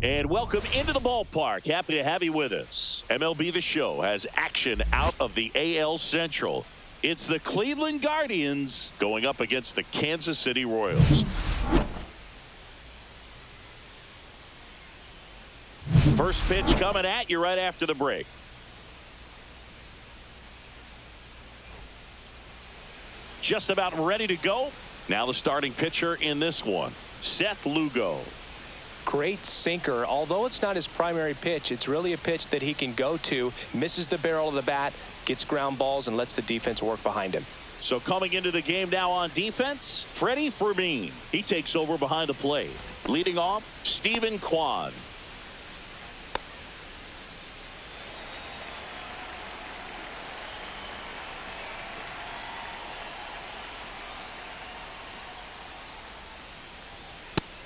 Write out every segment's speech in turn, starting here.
And welcome into the ballpark. Happy to have you with us. MLB The Show has action out of the AL Central. It's the Cleveland Guardians going up against the Kansas City Royals. First pitch coming at you right after the break. Just about ready to go. Now the starting pitcher in this one, Seth Lugo. Great sinker. Although it's not his primary pitch, it's really a pitch that he can go to, misses the barrel of the bat, gets ground balls, and lets the defense work behind him. So coming into the game now on defense, Freddie Fermin. He takes over behind the plate. Leading off, Stephen Kwan.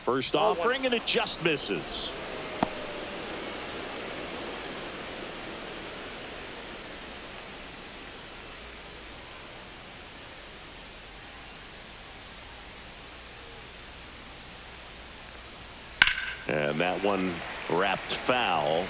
First offering, and it just misses. And that one wrapped foul.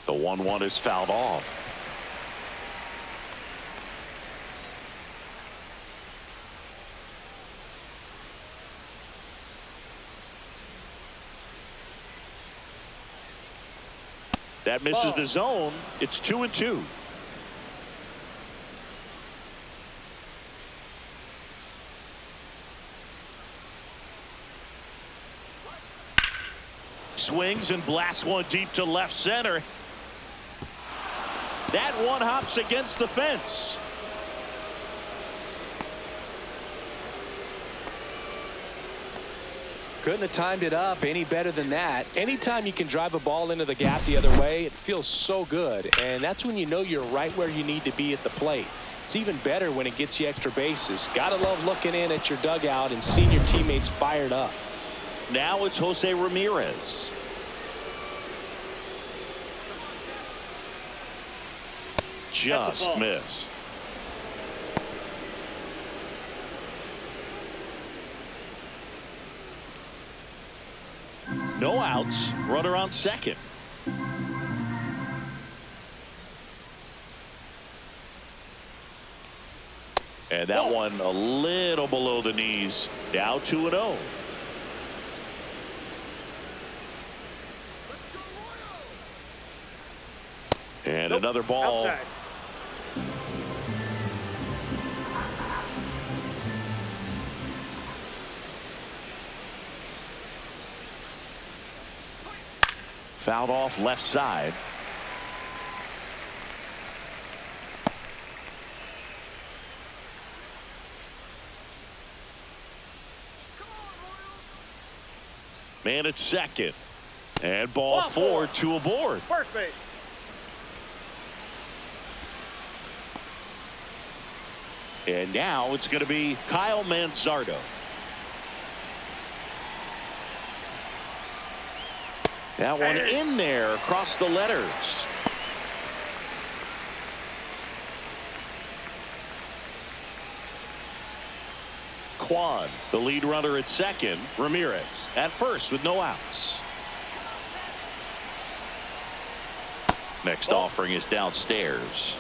The 1-1 is fouled off. That misses the zone. It's 2-2. Swings and blasts one deep to left center. That one hops against the fence. Couldn't have timed it up any better than that. Anytime you can drive a ball into the gap the other way, it feels so good. And that's when you know you're right where you need to be at the plate. It's even better when it gets you extra bases. Gotta love looking in at your dugout and seeing your teammates fired up. Now it's Jose Ramirez. Just missed. No outs. Runner on second. And that one a little below the knees. Now 2-0. And another ball. Outside. Fouled off left side. Man at second. And ball four, two aboard. First base. And now it's going to be Kyle Manzardo. That one in there across the letters. Kwan, the lead runner at second. Ramirez at first with no outs. Next offering is downstairs.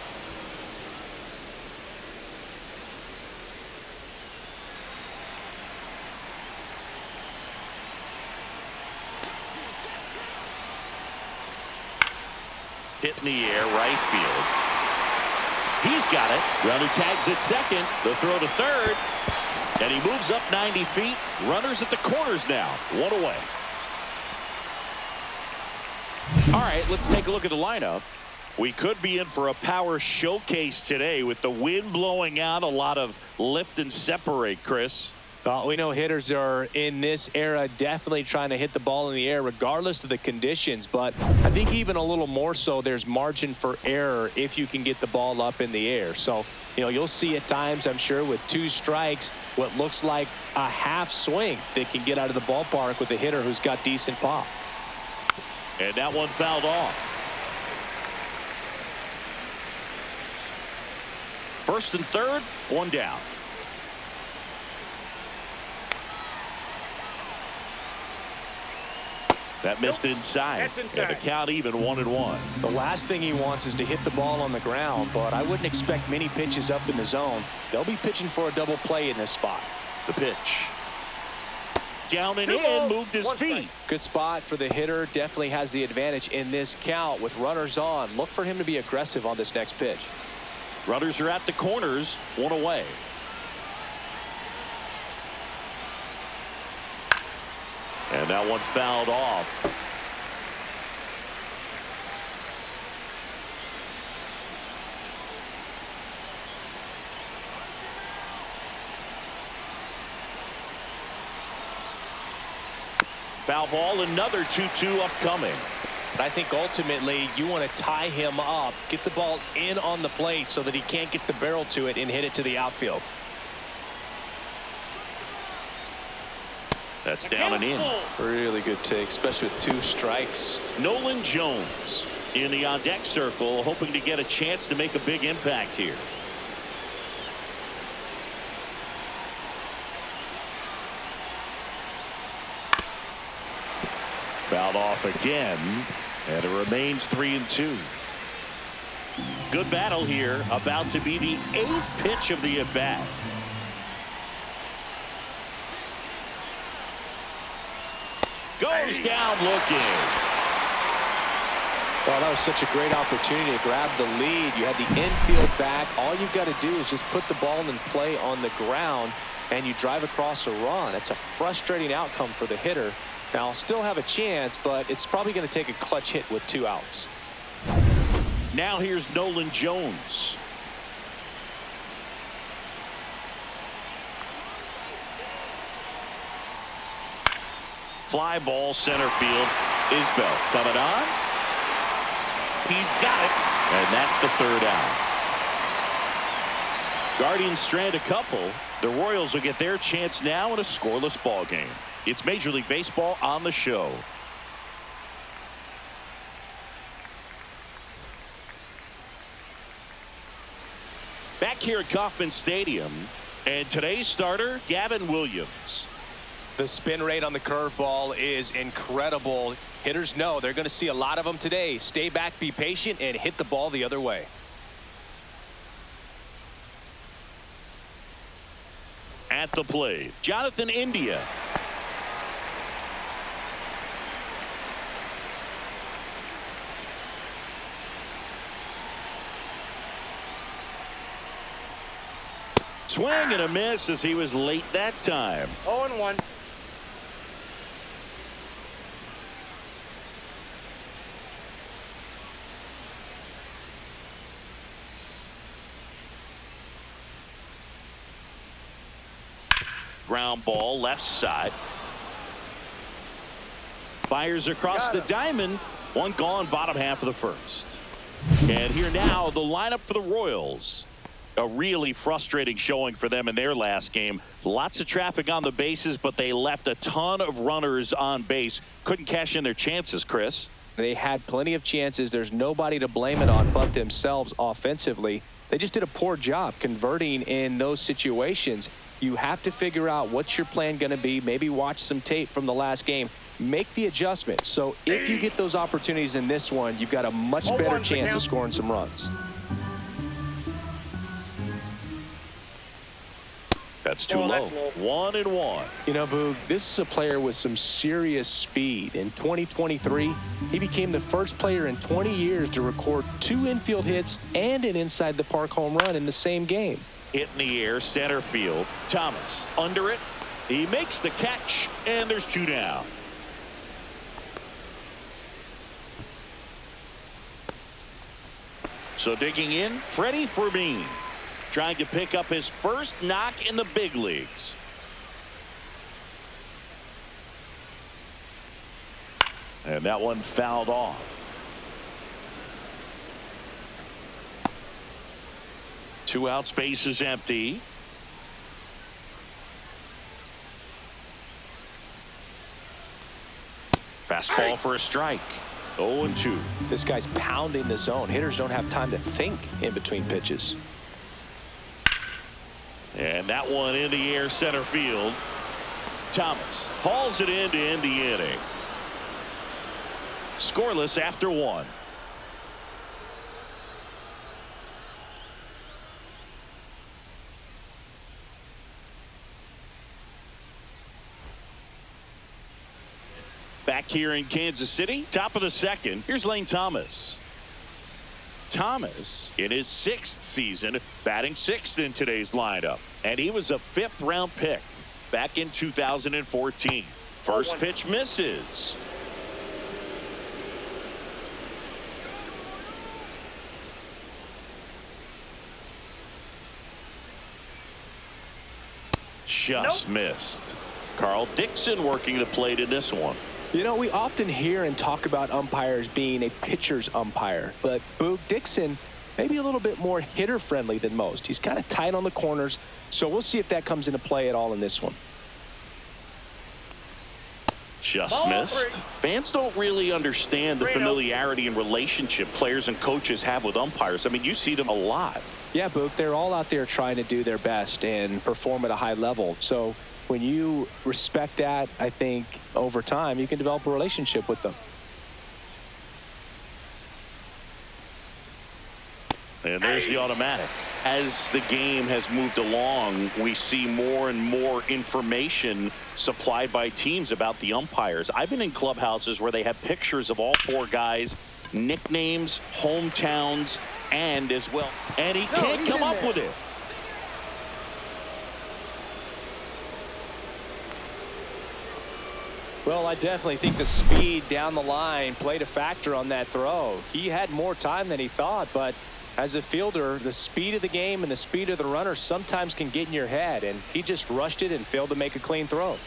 Hit in the air, right field. He's got it. Runner tags at second. The throw to third. And he moves up 90 feet. Runners at the corners now. One away. All right, let's take a look at the lineup. We could be in for a power showcase today with the wind blowing out. A lot of lift and separate, Chris. We know hitters are in this era definitely trying to hit the ball in the air regardless of the conditions, but I think even a little more so there's margin for error if you can get the ball up in the air. So, you'll see at times, I'm sure, with 2 strikes, what looks like a half swing that can get out of the ballpark with a hitter who's got decent pop. And that one fouled off. First and third, one down. That missed inside. And the count even 1-1. The last thing he wants is to hit the ball on the ground, but I wouldn't expect many pitches up in the zone. They'll be pitching for a double play in this spot. The pitch. Down and in, moved his feet. Good spot for the hitter. Definitely has the advantage in this count with runners on. Look for him to be aggressive on this next pitch. Runners are at the corners, 1 away. And that one fouled off. Foul ball, another 2-2 upcoming. But I think ultimately you want to tie him up, get the ball in on the plate so that he can't get the barrel to it and hit it to the outfield. That's down and in. Really good take, especially with 2 strikes. Nolan Jones in the on-deck circle, hoping to get a chance to make a big impact here. Fouled off again, and it remains 3-2. Good battle here, about to be the 8th pitch of the at-bat. Goes down looking. Well, that was such a great opportunity to grab the lead. You had the infield back. All you've got to do is just put the ball in play on the ground, and you drive across a run. It's a frustrating outcome for the hitter. Now, still have a chance, but it's probably going to take a clutch hit with 2 outs. Now here's Nolan Jones. Fly ball, center field. Isbell coming on. He's got it. And that's the 3rd out. Guardians strand a couple. The Royals will get their chance now in a scoreless ball game. It's Major League Baseball on the show. Back here at Kauffman Stadium, and today's starter, Gavin Williams. The spin rate on the curveball is incredible. Hitters know they're going to see a lot of them today. Stay back, be patient, and hit the ball the other way. At the plate, Jonathan India. Swing and a miss as he was late that time. 0-1. Ground ball left side. Fires across the diamond. One gone, bottom half of the first. And here now the lineup for the Royals. A really frustrating showing for them in their last game. Lots of traffic on the bases, but they left a ton of runners on base. Couldn't cash in their chances, Chris. They had plenty of chances. There's nobody to blame it on but themselves offensively. They just did a poor job converting in those situations. You have to figure out what's your plan going to be. Maybe watch some tape from the last game. Make the adjustment. So if you get those opportunities in this one, you've got a much better chance of scoring some runs. That's too low. 1-1. You know, Boog, this is a player with some serious speed. In 2023, he became the first player in 20 years to record 2 infield hits and an inside the park home run in the same game. Hit in the air, center field. Thomas under it. He makes the catch, and there's 2 down. So digging in, Freddie Fermin, trying to pick up his first knock in the big leagues. And that one fouled off. Two outs, base is empty. Fastball for a strike. 0-2. This guy's pounding the zone. Hitters don't have time to think in between pitches. And that one in the air, center field. Thomas hauls it in to end the inning. Scoreless after one. Back here in Kansas City, top of the second, here's Lane Thomas. Thomas, in his 6th season, batting 6th in today's lineup. And he was a 5th-round pick back in 2014. First pitch misses. Just missed. Carl Dixon working the plate in this one. You know, we often hear and talk about umpires being a pitcher's umpire, but Boog Dixon maybe a little bit more hitter friendly than most. He's kind of tight on the corners, so we'll see if that comes into play at all in this one. Just missed. Fans don't really understand the familiarity and relationship players and coaches have with umpires. I mean, you see them a lot. Yeah, Boog, they're all out there trying to do their best and perform at a high level. So when you respect that, I think over time you can develop a relationship with them. And there's the automatic. As the game has moved along, we see more and more information supplied by teams about the umpires. I've been in clubhouses where they have pictures of all 4 guys, nicknames, hometowns, and as well. And he can't come up with it. Well, I definitely think the speed down the line played a factor on that throw. He had more time than he thought, but as a fielder, the speed of the game and the speed of the runner sometimes can get in your head, and he just rushed it and failed to make a clean throw.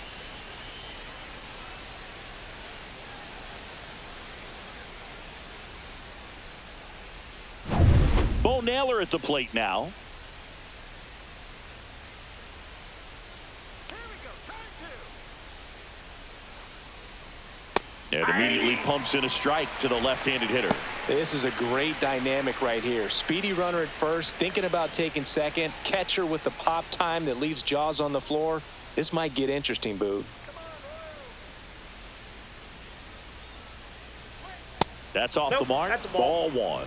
Bo Naylor at the plate now. And immediately pumps in a strike to the left-handed hitter. This is a great dynamic right here. Speedy runner at first, thinking about taking second. Catcher with the pop time that leaves Jaws on the floor. This might get interesting, Boog. That's off the mark. Ball 1.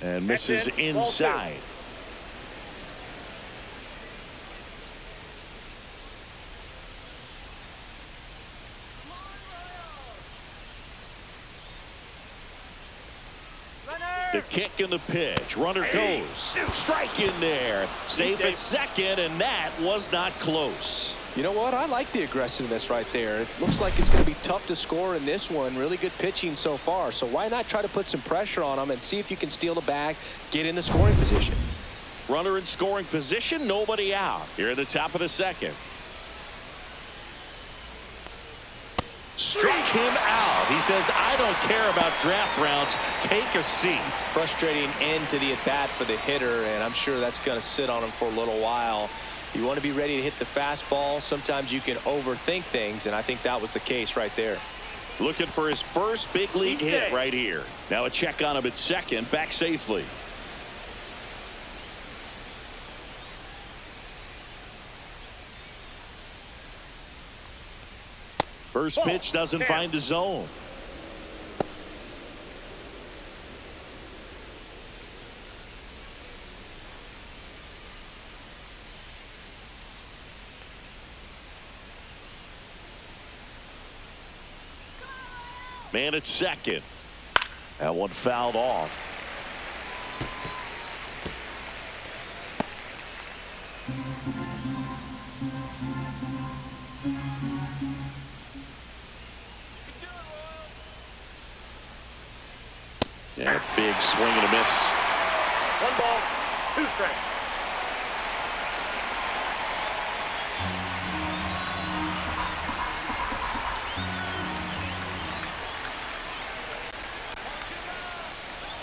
And misses inside. The kick and the pitch. Runner goes. Strike in there. Safe at second, and that was not close. You know what? I like the aggressiveness right there. It looks like it's going to be tough to score in this one. Really good pitching so far. So why not try to put some pressure on them and see if you can steal the bag, get in the scoring position. Runner in scoring position, nobody out. Here at the top of the second. Struck him out. He says, I don't care about draft rounds. Take a seat. Frustrating end to the at-bat for the hitter, and I'm sure that's going to sit on him for a little while. You want to be ready to hit the fastball. Sometimes you can overthink things, and I think that was the case right there. Looking for his first big league hit right here. Now a check on him at second, back safely. First pitch doesn't find the zone. Man at second. That one fouled off. And a big swing and a miss. 1 ball, 2 strikes.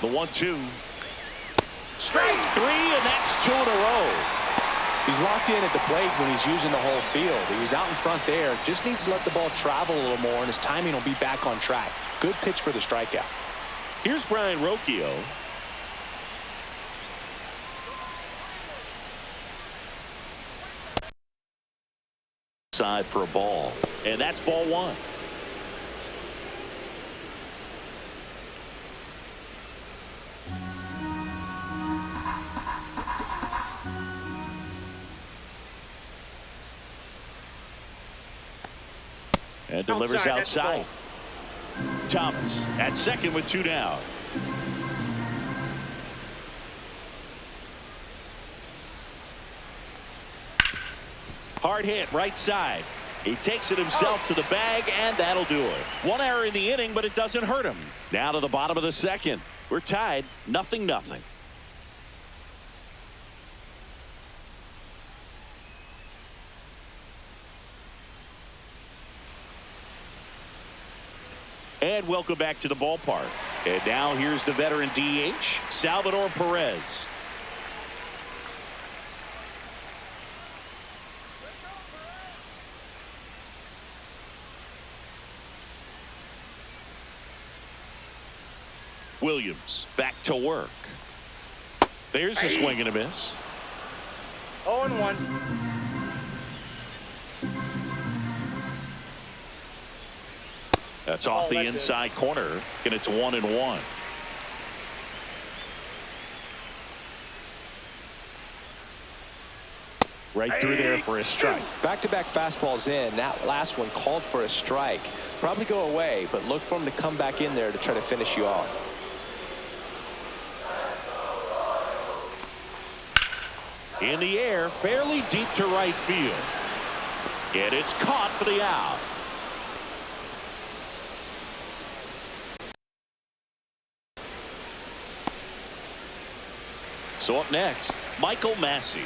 The 1-2. Strike three, and that's 2 in a row. He's locked in at the plate when he's using the whole field. He was out in front there. Just needs to let the ball travel a little more, and his timing will be back on track. Good pitch for the strikeout. Here's Brian Rocchio. Side for a ball, and that's ball 1. And delivers outside. Thomas at second with 2 down. Hard hit right side. He takes it himself to the bag, and that'll do it. 1 error in the inning, but it doesn't hurt him. Now to the bottom of the second. We're tied 0-0. And welcome back to the ballpark. And now here's the veteran DH, Salvador Perez. Williams back to work. There's a swing and a miss. 0-1. That's off the inside corner, and it's 1-1. Right through there for a strike. Back-to-back fastballs in. That last one called for a strike. Probably go away, but look for him to come back in there to try to finish you off. In the air, fairly deep to right field. And it's caught for the out. So up next, Michael Massey.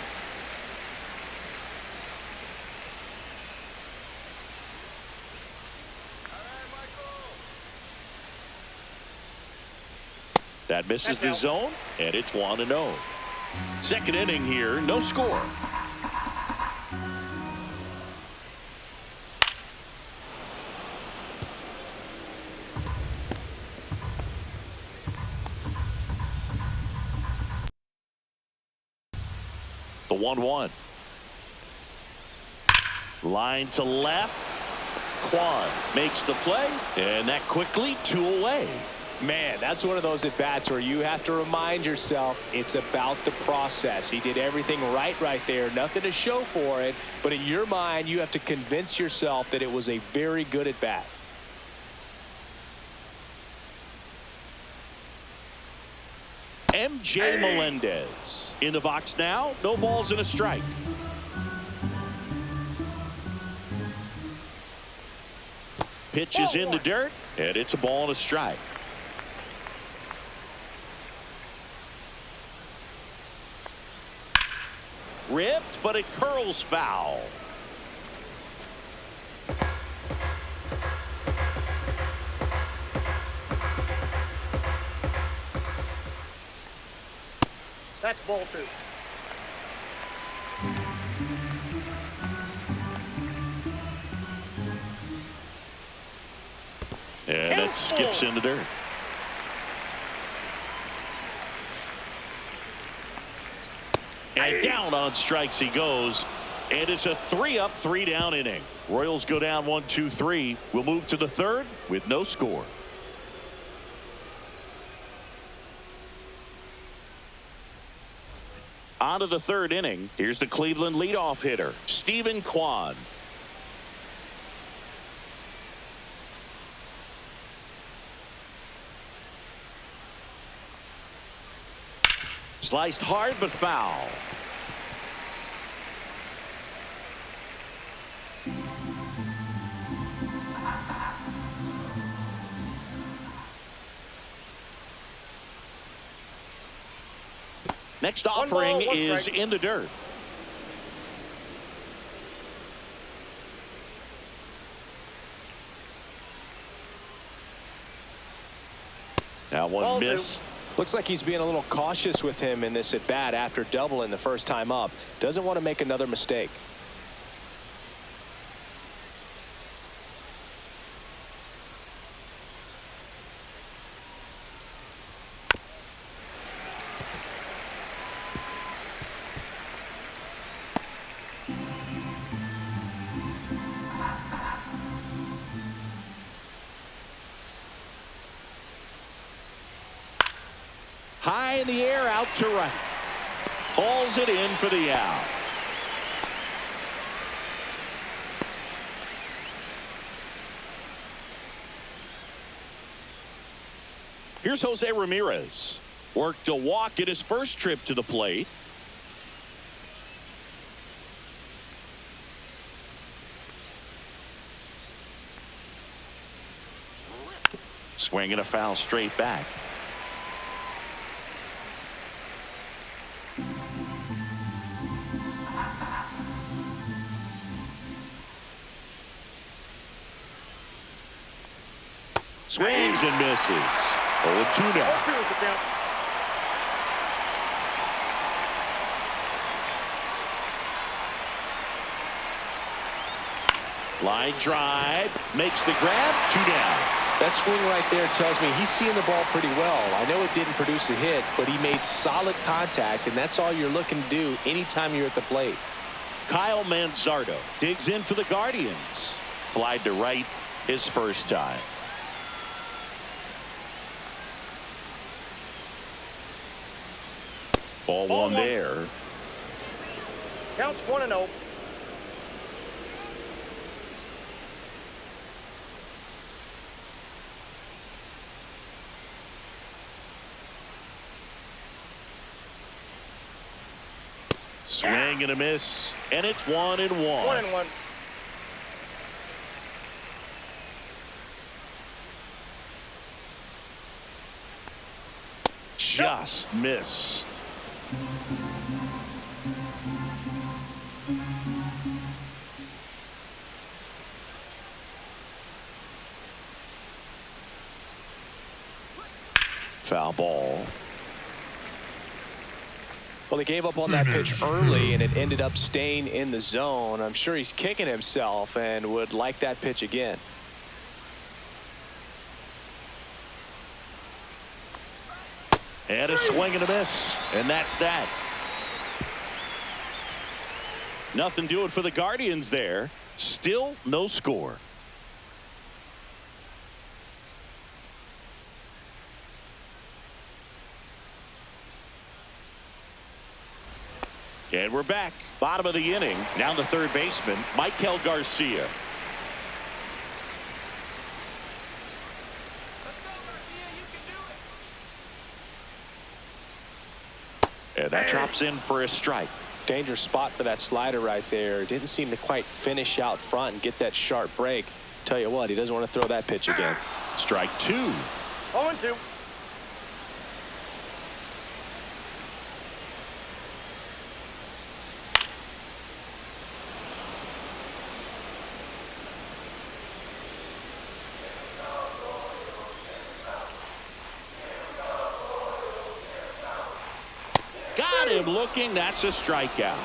That misses the zone, and it's 1-0. Second inning here, no score. The 1-1. Line to left. Kwan makes the play, and that quickly 2 away. Man, that's one of those at-bats where you have to remind yourself it's about the process. He did everything right there. Nothing to show for it. But in your mind, you have to convince yourself that it was a very good at-bat. MJ Melendez in the box now. No balls and a strike. Pitch is in the dirt, and it's a ball and a strike. Ripped, but it curls foul. That's ball 2. And that skips in the dirt. And down on strikes he goes. And it's a 3-up, 3-down inning. Royals go down 1-2-3. We'll move to the third with no score. On to the third inning. Here's the Cleveland leadoff hitter, Stephen Kwan. Sliced hard but foul. Next offering is in the dirt. Now one missed. Looks like he's being a little cautious with him in this at bat after doubling the first time up. Doesn't want to make another mistake. High in the air, out to right. Hauls it in for the out. Here's Jose Ramirez. Worked a walk in his first trip to the plate. Swinging a foul straight back. Swings and misses. 0-2 now. Line drive. Makes the grab. 2 down. That swing right there tells me he's seeing the ball pretty well. I know it didn't produce a hit, but he made solid contact, and that's all you're looking to do anytime you're at the plate. Kyle Manzardo digs in for the Guardians. Flied to right his first time. Ball one there. Counts 1-0. Swing and a miss, and it's 1-1. 1-1. Just missed. Foul ball. Well, he gave up on that pitch early, and it ended up staying in the zone. I'm sure he's kicking himself and would like that pitch again. And a swing and a miss, and that's that. Nothing doing for the Guardians there. Still no score. And we're back. Bottom of the inning. Now the third baseman, Michael Garcia. And that drops in for a strike. Dangerous spot for that slider right there. Didn't seem to quite finish out front and get that sharp break. Tell you what, he doesn't want to throw that pitch again. Strike 2. 0-2. Got him looking. That's a strikeout.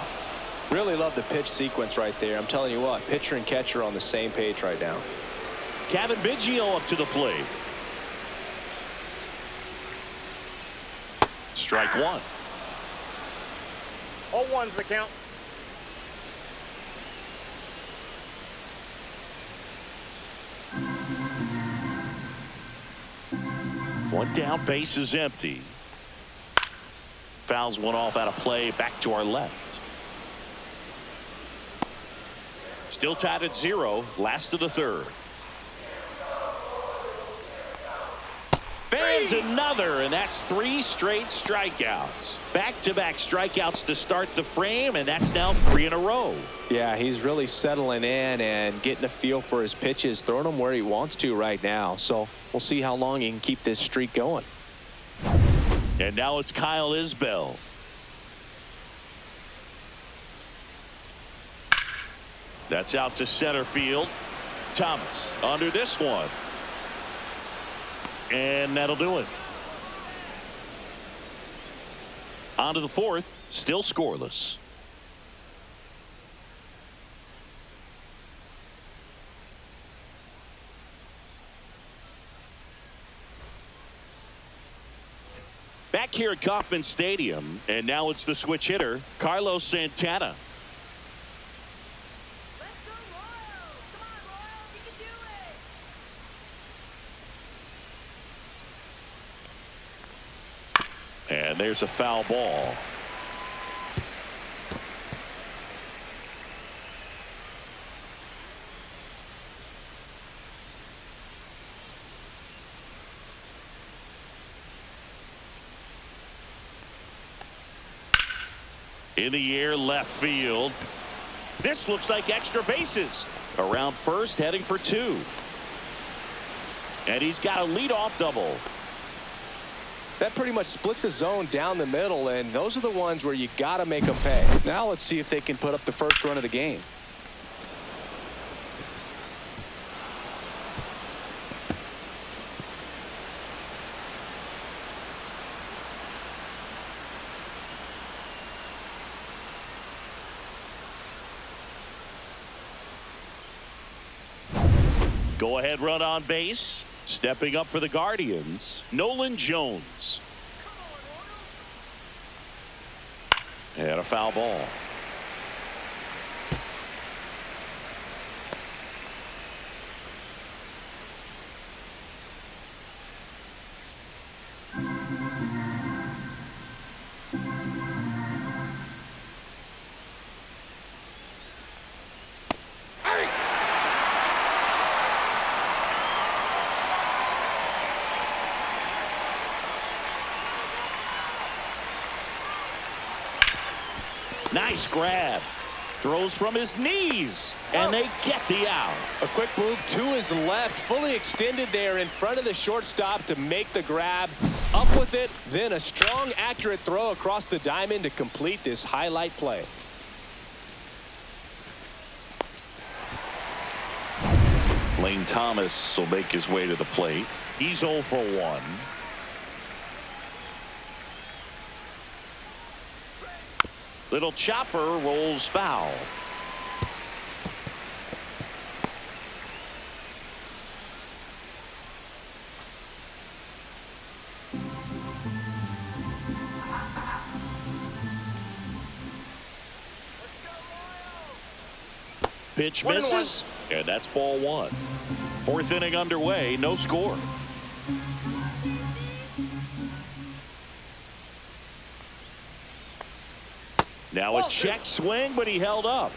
Really love the pitch sequence right there. I'm telling you what, pitcher and catcher are on the same page right now. Kevin Biggio up to the plate. Strike 1. 0-1's the count. One down, base is empty. Fouls one off out of play, back to our left. Still tied at 0, last of the third. Fans another, and that's 3 straight strikeouts. Back-to-back strikeouts to start the frame, and that's now 3 in a row. Yeah, he's really settling in and getting a feel for his pitches, throwing them where he wants to right now. So we'll see how long he can keep this streak going. And now it's Kyle Isbell. That's out to center field. Thomas under this one. And that'll do it. On to the fourth, still scoreless. Back here at Kauffman Stadium, and now it's the switch hitter, Carlos Santana. Let's go, Royals! Come on, Royals, you can do it! And there's a foul ball. In the air, left field. This looks like extra bases. Around first, heading for two. And he's got a leadoff double. That pretty much split the zone down the middle, and those are the ones where you got to make them pay. Now let's see if they can put up the first run of the game. Go ahead run on base. Stepping up for the Guardians, Nolan Jones. And a foul ball. Nice grab. Throws from his knees, and they get the out. A quick move to his left, fully extended there in front of the shortstop to make the grab. Up with it, then a strong, accurate throw across the diamond to complete this highlight play. Lane Thomas will make his way to the plate. He's 0 for 1. Little chopper rolls foul. Pitch misses, and that's ball 1. Fourth inning underway, no score. Now a check swing, but he held up.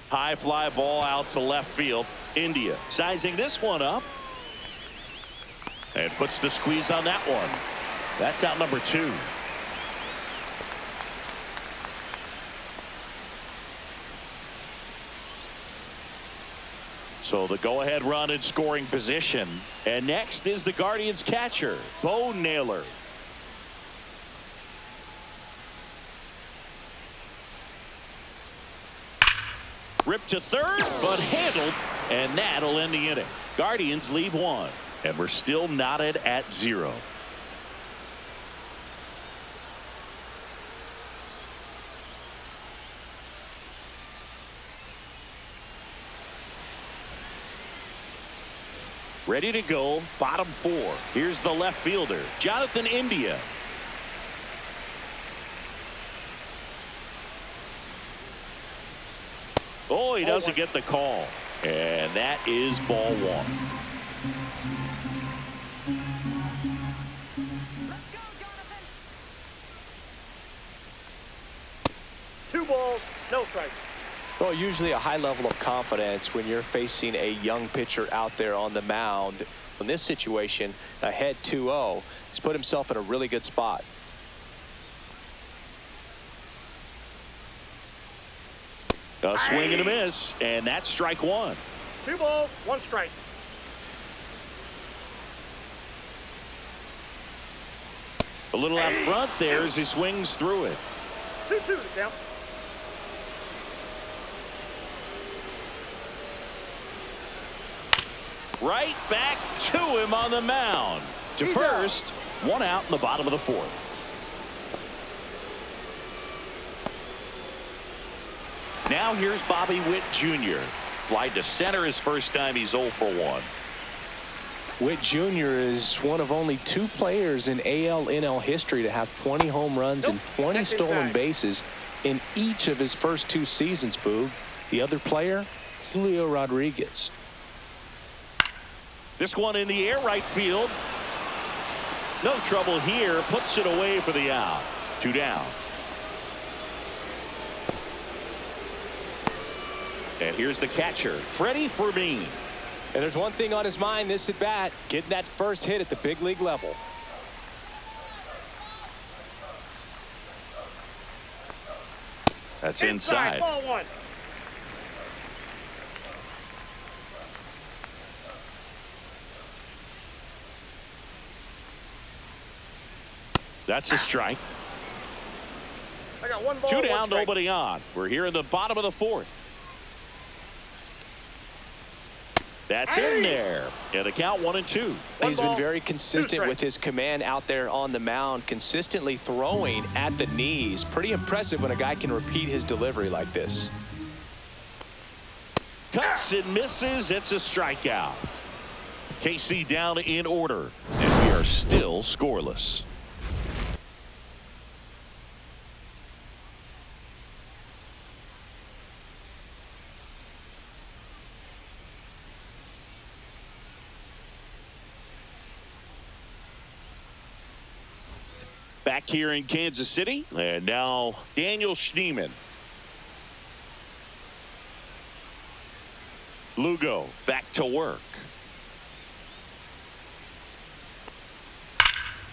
High fly ball out to left field. India sizing this one up. And puts the squeeze on that one. That's out number 2. So the go-ahead run in scoring position. And next is the Guardians catcher, Bo Naylor. Ripped to third, but handled, and that'll end the inning. Guardians leave 1, and we're still knotted at 0. Ready to go, bottom 4. Here's the left fielder, Jonathan India. Oh, he doesn't get the call. And that is ball 1. Let's go, Jonathan! 2 balls, no strikes. Well, usually a high level of confidence when you're facing a young pitcher out there on the mound. In this situation, ahead 2-0, he's put himself in a really good spot. A swing and a miss, and that's strike 1. 2 balls, 1 strike. A little out front there as he swings through it. 2-2 to count. Right back to him on the mound. To first, one out in the bottom of the fourth. Now here's Bobby Witt Jr. Fly to center his first time. He's 0 for 1. Witt Jr. is one of only 2 players in AL/NL history to have 20 home runs and 20 stolen bases in each of his first 2 seasons, Boog. The other player, Julio Rodriguez. This one in the air, right field. No trouble here. Puts it away for the out. 2 down. And here's the catcher, Freddie Fermin. And there's one thing on his mind this at bat, getting that first hit at the big league level. That's inside. Ball 1. That's a strike. I got 1 ball. 2 1 down, strike. nobody on. We're here in the bottom of the fourth. That's in there. And the count 1-2. He's been very 2 consistent strikes. with his command out there on the mound, consistently throwing at the knees. Pretty impressive when a guy can repeat his delivery like this. Cuts and misses. It's a strikeout. KC down in order. And we are still scoreless. Back here in Kansas City, and now Daniel Schneemann. Lugo back to work.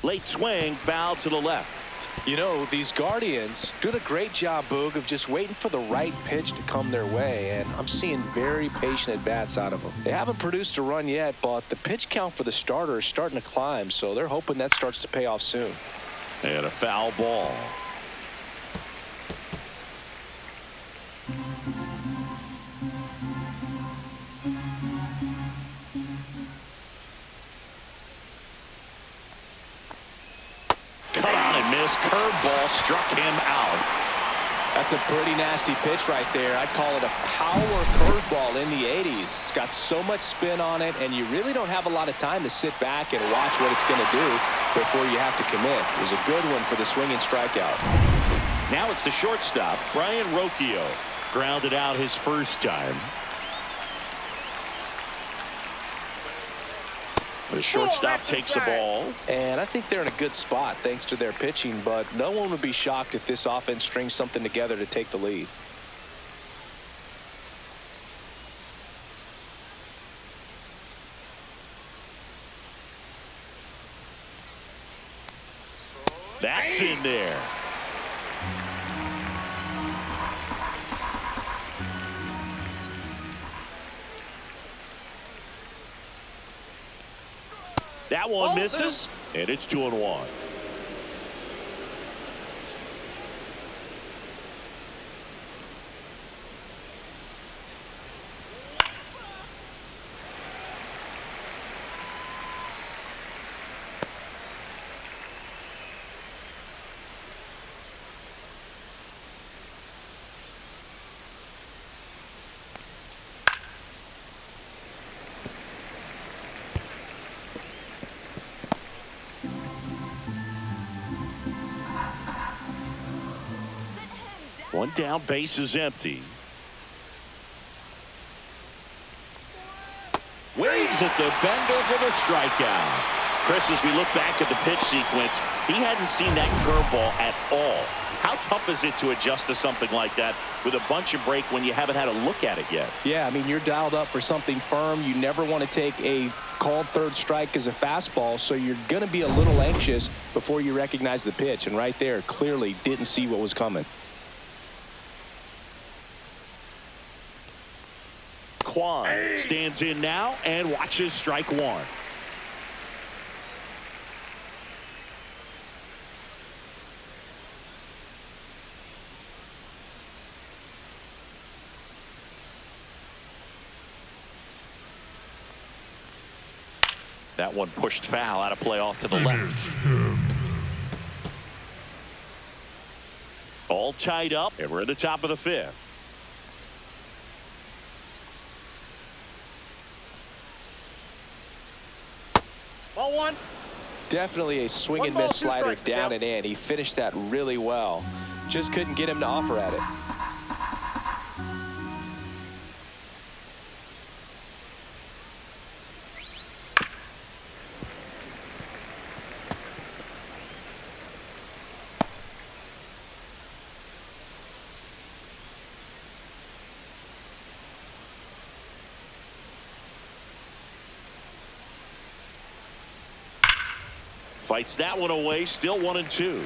Late swing, foul to the left. You know, these Guardians did a great job, Boog, of just waiting for the right pitch to come their way, and I'm seeing very patient at-bats out of them. They haven't produced a run yet, but the pitch count for the starter is starting to climb, so they're hoping that starts to pay off soon. And a foul ball. Cut on and miss. Curveball struck him out. That's a pretty nasty pitch right there. I'd call it a power curveball in the 80s. It's got so much spin on it, and you really don't have a lot of time to sit back and watch what it's going to do before you have to commit. It was a good one for the swinging strikeout. Now it's the shortstop, Brian Rocchio. Grounded out his first time. The shortstop takes the ball. And I think they're in a good spot thanks to their pitching, but no one would be shocked if this offense strings something together to take the lead. That's in there. That one misses, and it's 2-1. One down, base is empty. Waves at the bender for the strikeout. Chris, as we look back at the pitch sequence, he hadn't seen that curveball at all. How tough is it to adjust to something like that with a bunch of break when you haven't had a look at it yet? Yeah, I mean, you're dialed up for something firm. You never want to take a called third strike as a fastball, so you're going to be a little anxious before you recognize the pitch. And right there, clearly didn't see what was coming. Kwan stands in now and watches strike one. That one pushed foul, out of play off to the left. All tied up, and we're at the top of the fifth. Ball one. Definitely a swing and One ball, miss two slider strikes. down Yep. and in. He finished that really well. Just couldn't get him to offer at it. Fights that one away, still 1-2.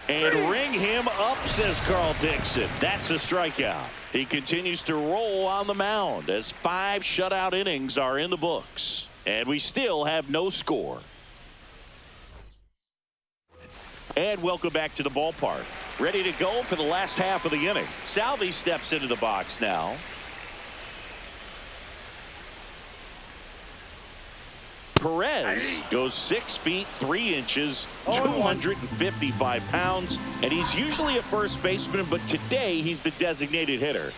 And ring him up, says Carl Dixon. That's a strikeout. He continues to roll on the mound as 5 shutout innings are in the books. And we still have no score. And welcome back to the ballpark. Ready to go for the last half of the inning. Salvi steps into the box now. Perez goes 6 feet 3 inches, 255 pounds, and he's usually a first baseman, but today he's the designated hitter.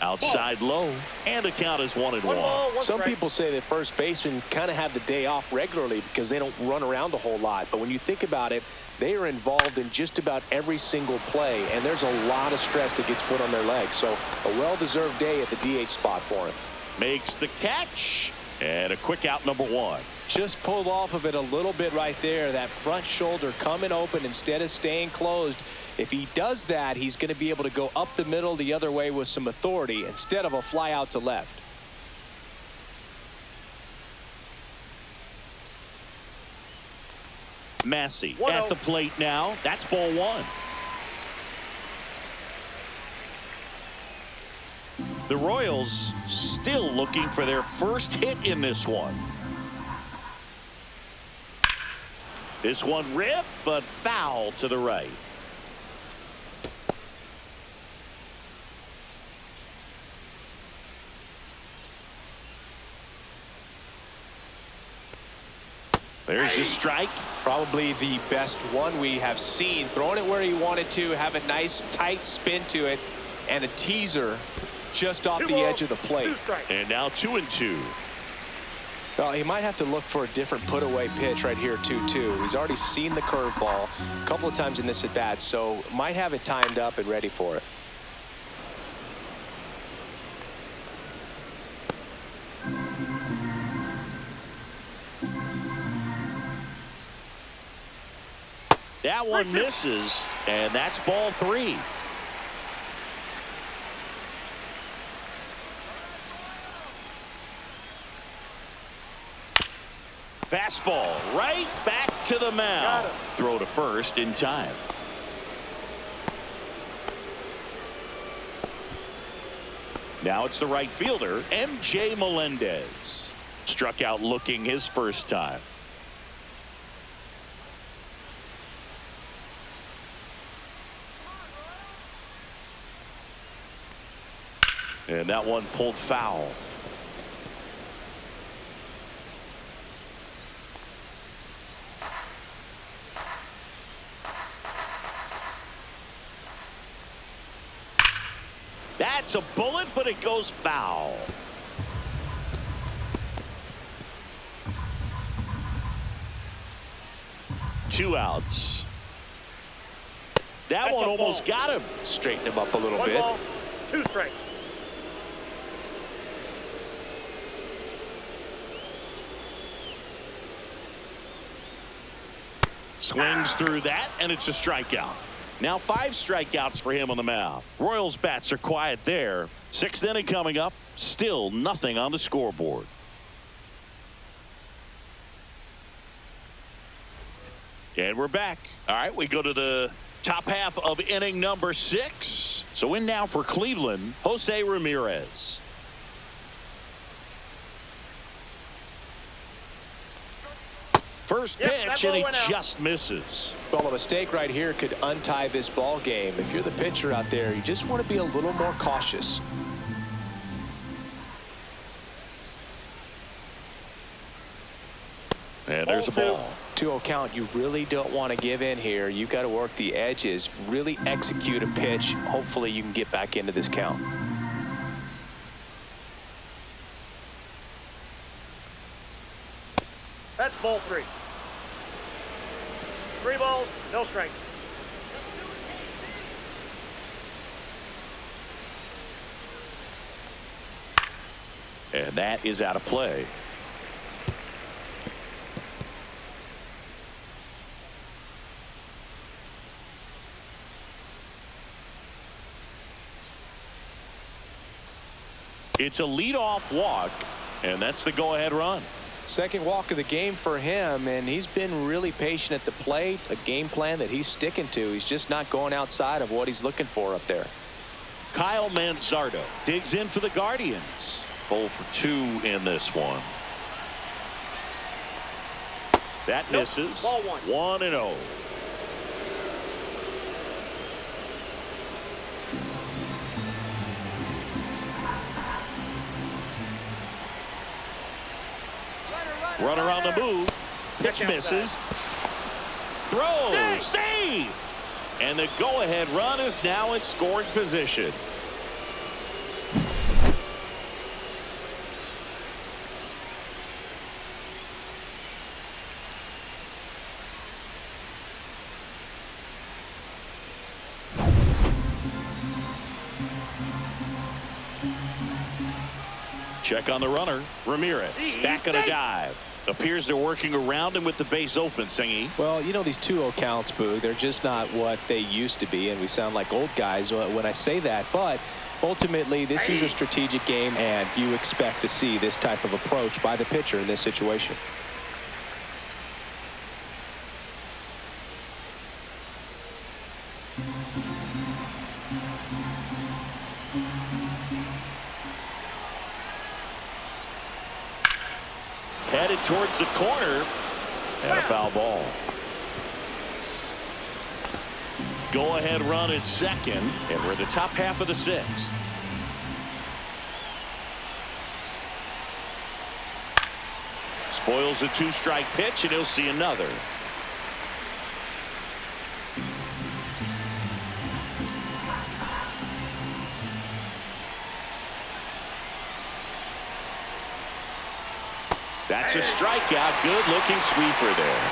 Outside low, and the count is 1-1. Some people say that first basemen kind of have the day off regularly because they don't run around a whole lot. But when you think about it, they are involved in just about every single play, and there's a lot of stress that gets put on their legs. So a well-deserved day at the DH spot for him. Makes the catch, and a quick out, number 1. Just pulled off of it a little bit right there. That front shoulder coming open instead of staying closed. If he does that, he's going to be able to go up the middle the other way with some authority instead of a fly out to left. Massey at the plate now. That's ball 1. The Royals still looking for their first hit in this one. This one ripped, but foul to the right. There's the strike. Probably the best one we have seen. Throwing it where he wanted to, have a nice tight spin to it, and a teaser just off the edge of the plate. And now 2-2. Well, he might have to look for a different put-away pitch right here, 2-2. He's already seen the curveball a couple of times in this at-bat, so might have it timed up and ready for it. That one misses, and that's ball 3. Fastball right back to the mound. Throw to first in time. Now it's the right fielder, M.J. Melendez. Struck out looking his first time. And that one pulled foul. That's a bullet, but it goes foul. Two outs. That one almost got him. Straighten him up a little bit. 1 ball, 2 strikes. Swings through that, and it's a strikeout. Now 5 strikeouts for him on the mound. Royals bats are quiet there. 6th inning coming up. Still nothing on the scoreboard. And we're back. All right, we go to the top half of inning number 6. So in now for Cleveland, Jose Ramirez. First Yep, that pitch, ball and he went out. just misses. Well, a mistake right here could untie this ball game. If you're the pitcher out there, you just want to be a little more cautious. And there's a ball. 2-0 count. You really don't want to give in here. You've got to work the edges, really execute a pitch. Hopefully you can get back into this count. That's ball 3. 3 balls, no strikes. And that is out of play. It's a leadoff walk, and that's the go-ahead run. Second walk of the game for him, and he's been really patient at the plate. A game plan that he's sticking to. He's just not going outside of what he's looking for up there. Kyle Manzardo digs in for the Guardians. 0 for 2 in this one. That misses. Ball 1. 1-0. Runner on the move. Pitch misses. Throw. Save. And the go-ahead run is now in scoring position. Check on the runner. Ramirez back on a dive. Appears they're working around him with the base open, Singy. Well, you know, these 2-0 counts, Boog, they're just not what they used to be, and we sound like old guys when I say that. But ultimately, this is a strategic game, and you expect to see this type of approach by the pitcher in this situation. Headed towards the corner, and a foul ball. Go ahead run at second, and we're in the top half of the 6th. Spoils a 2-strike pitch, and he'll see another. That's a strikeout. Good looking sweeper there.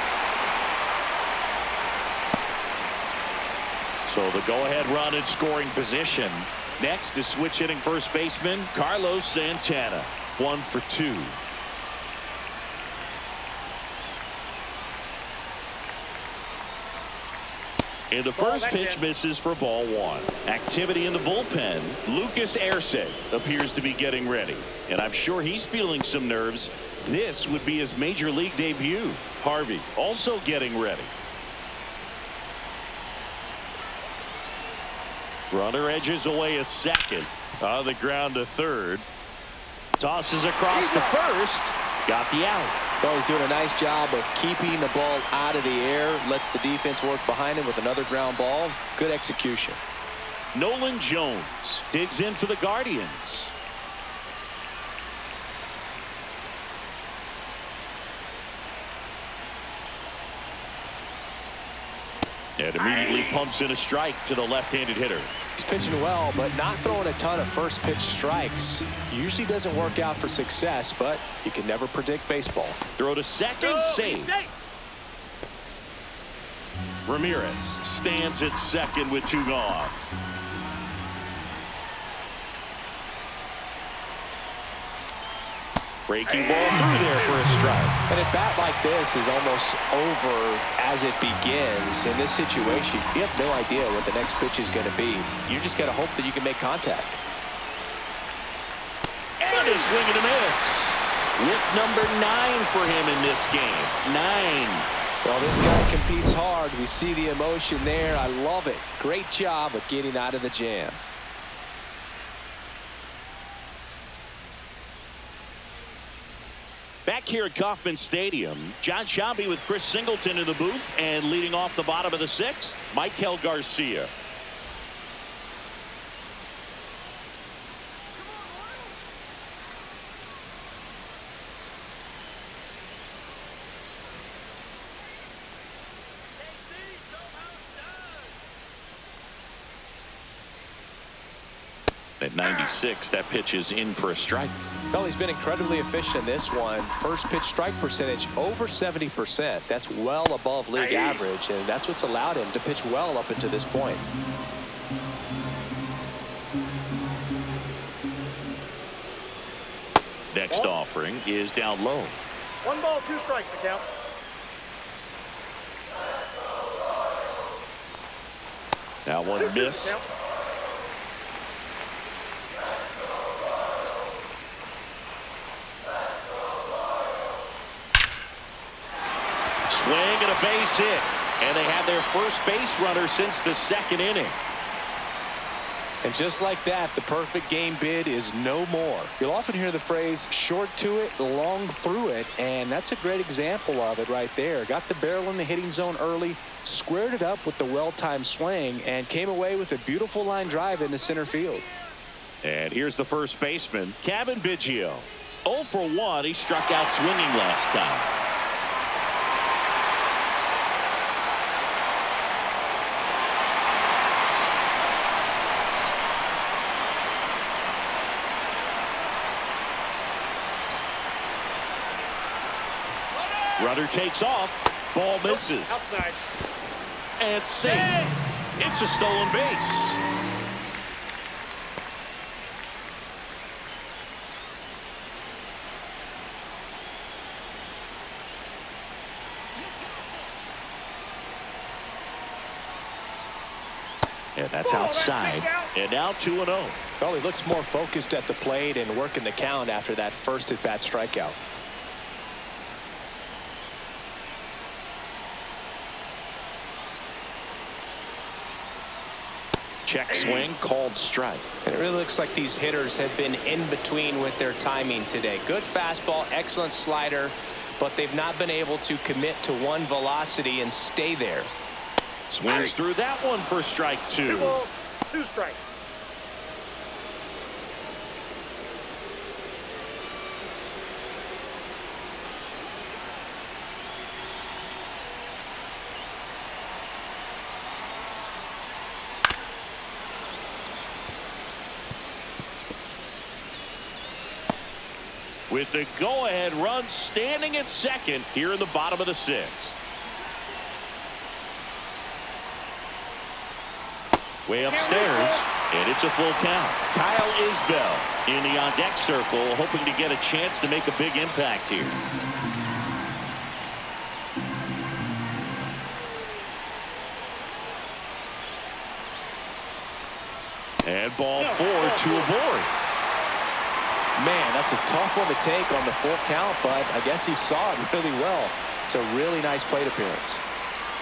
So the go ahead run in scoring position. Next is switch hitting first baseman Carlos Santana. 1 for 2. And the first pitch misses for ball 1. Activity in the bullpen. Lucas Erce appears to be getting ready, and I'm sure he's feeling some nerves. This would be his major league debut. Harvey also getting ready. Runner edges away at second. On the ground to third. Tosses across to first. Got the out. Well, he's doing a nice job of keeping the ball out of the air. Lets the defense work behind him with another ground ball. Good execution. Nolan Jones digs in for the Guardians. And immediately pumps in a strike to the left-handed hitter. He's pitching well, but not throwing a ton of first pitch strikes. Usually doesn't work out for success, but you can never predict baseball. Throw to second, save. Ramirez stands at second with 2 gone. Breaking ball through there for a strike. And a bat like this is almost over as it begins. In this situation, you have no idea what the next pitch is going to be. You just got to hope that you can make contact. And a swing and a miss. With number 9 for him in this game. 9. Well, this guy competes hard. We see the emotion there. I love it. Great job of getting out of the jam. Back here at Kauffman Stadium, John Shambi with Chris Singleton in the booth, and leading off the bottom of the 6th, Michael Garcia. At 96, that pitch is in for a strike. Well, he's been incredibly efficient in this one. First pitch strike percentage over 70%. That's well above league average, and that's what's allowed him to pitch well up until this point. Next offering is down low. 1 ball, 2 strikes to count. That one missed. Swing and a base hit. And they have their first base runner since the 2nd inning. And just like that, the perfect game bid is no more. You'll often hear the phrase short to it, long through it, and that's a great example of it right there. Got the barrel in the hitting zone early, squared it up with the well-timed swing, and came away with a beautiful line drive into center field. And here's the first baseman, Cavan Biggio. 0 for 1. He struck out swinging last time. Runner takes off. Ball misses. Outside. And safe. It's a stolen base. And that's outside. And now 2-0. Well, he looks more focused at the plate and working the count after that first at-bat strikeout. Check swing, called strike. And it really looks like these hitters have been in between with their timing today. Good fastball, excellent slider, but they've not been able to commit to one velocity and stay there. Swings through that one for strike 2. 2 balls, 2 strikes. With the go-ahead run standing at second here in the bottom of the 6th. Way upstairs, and it's a full count. Kyle Isbell in the on-deck circle, hoping to get a chance to make a big impact here. And ball 4, 2 aboard. Man, that's a tough one to take on the full count, but I guess he saw it really well. It's a really nice plate appearance.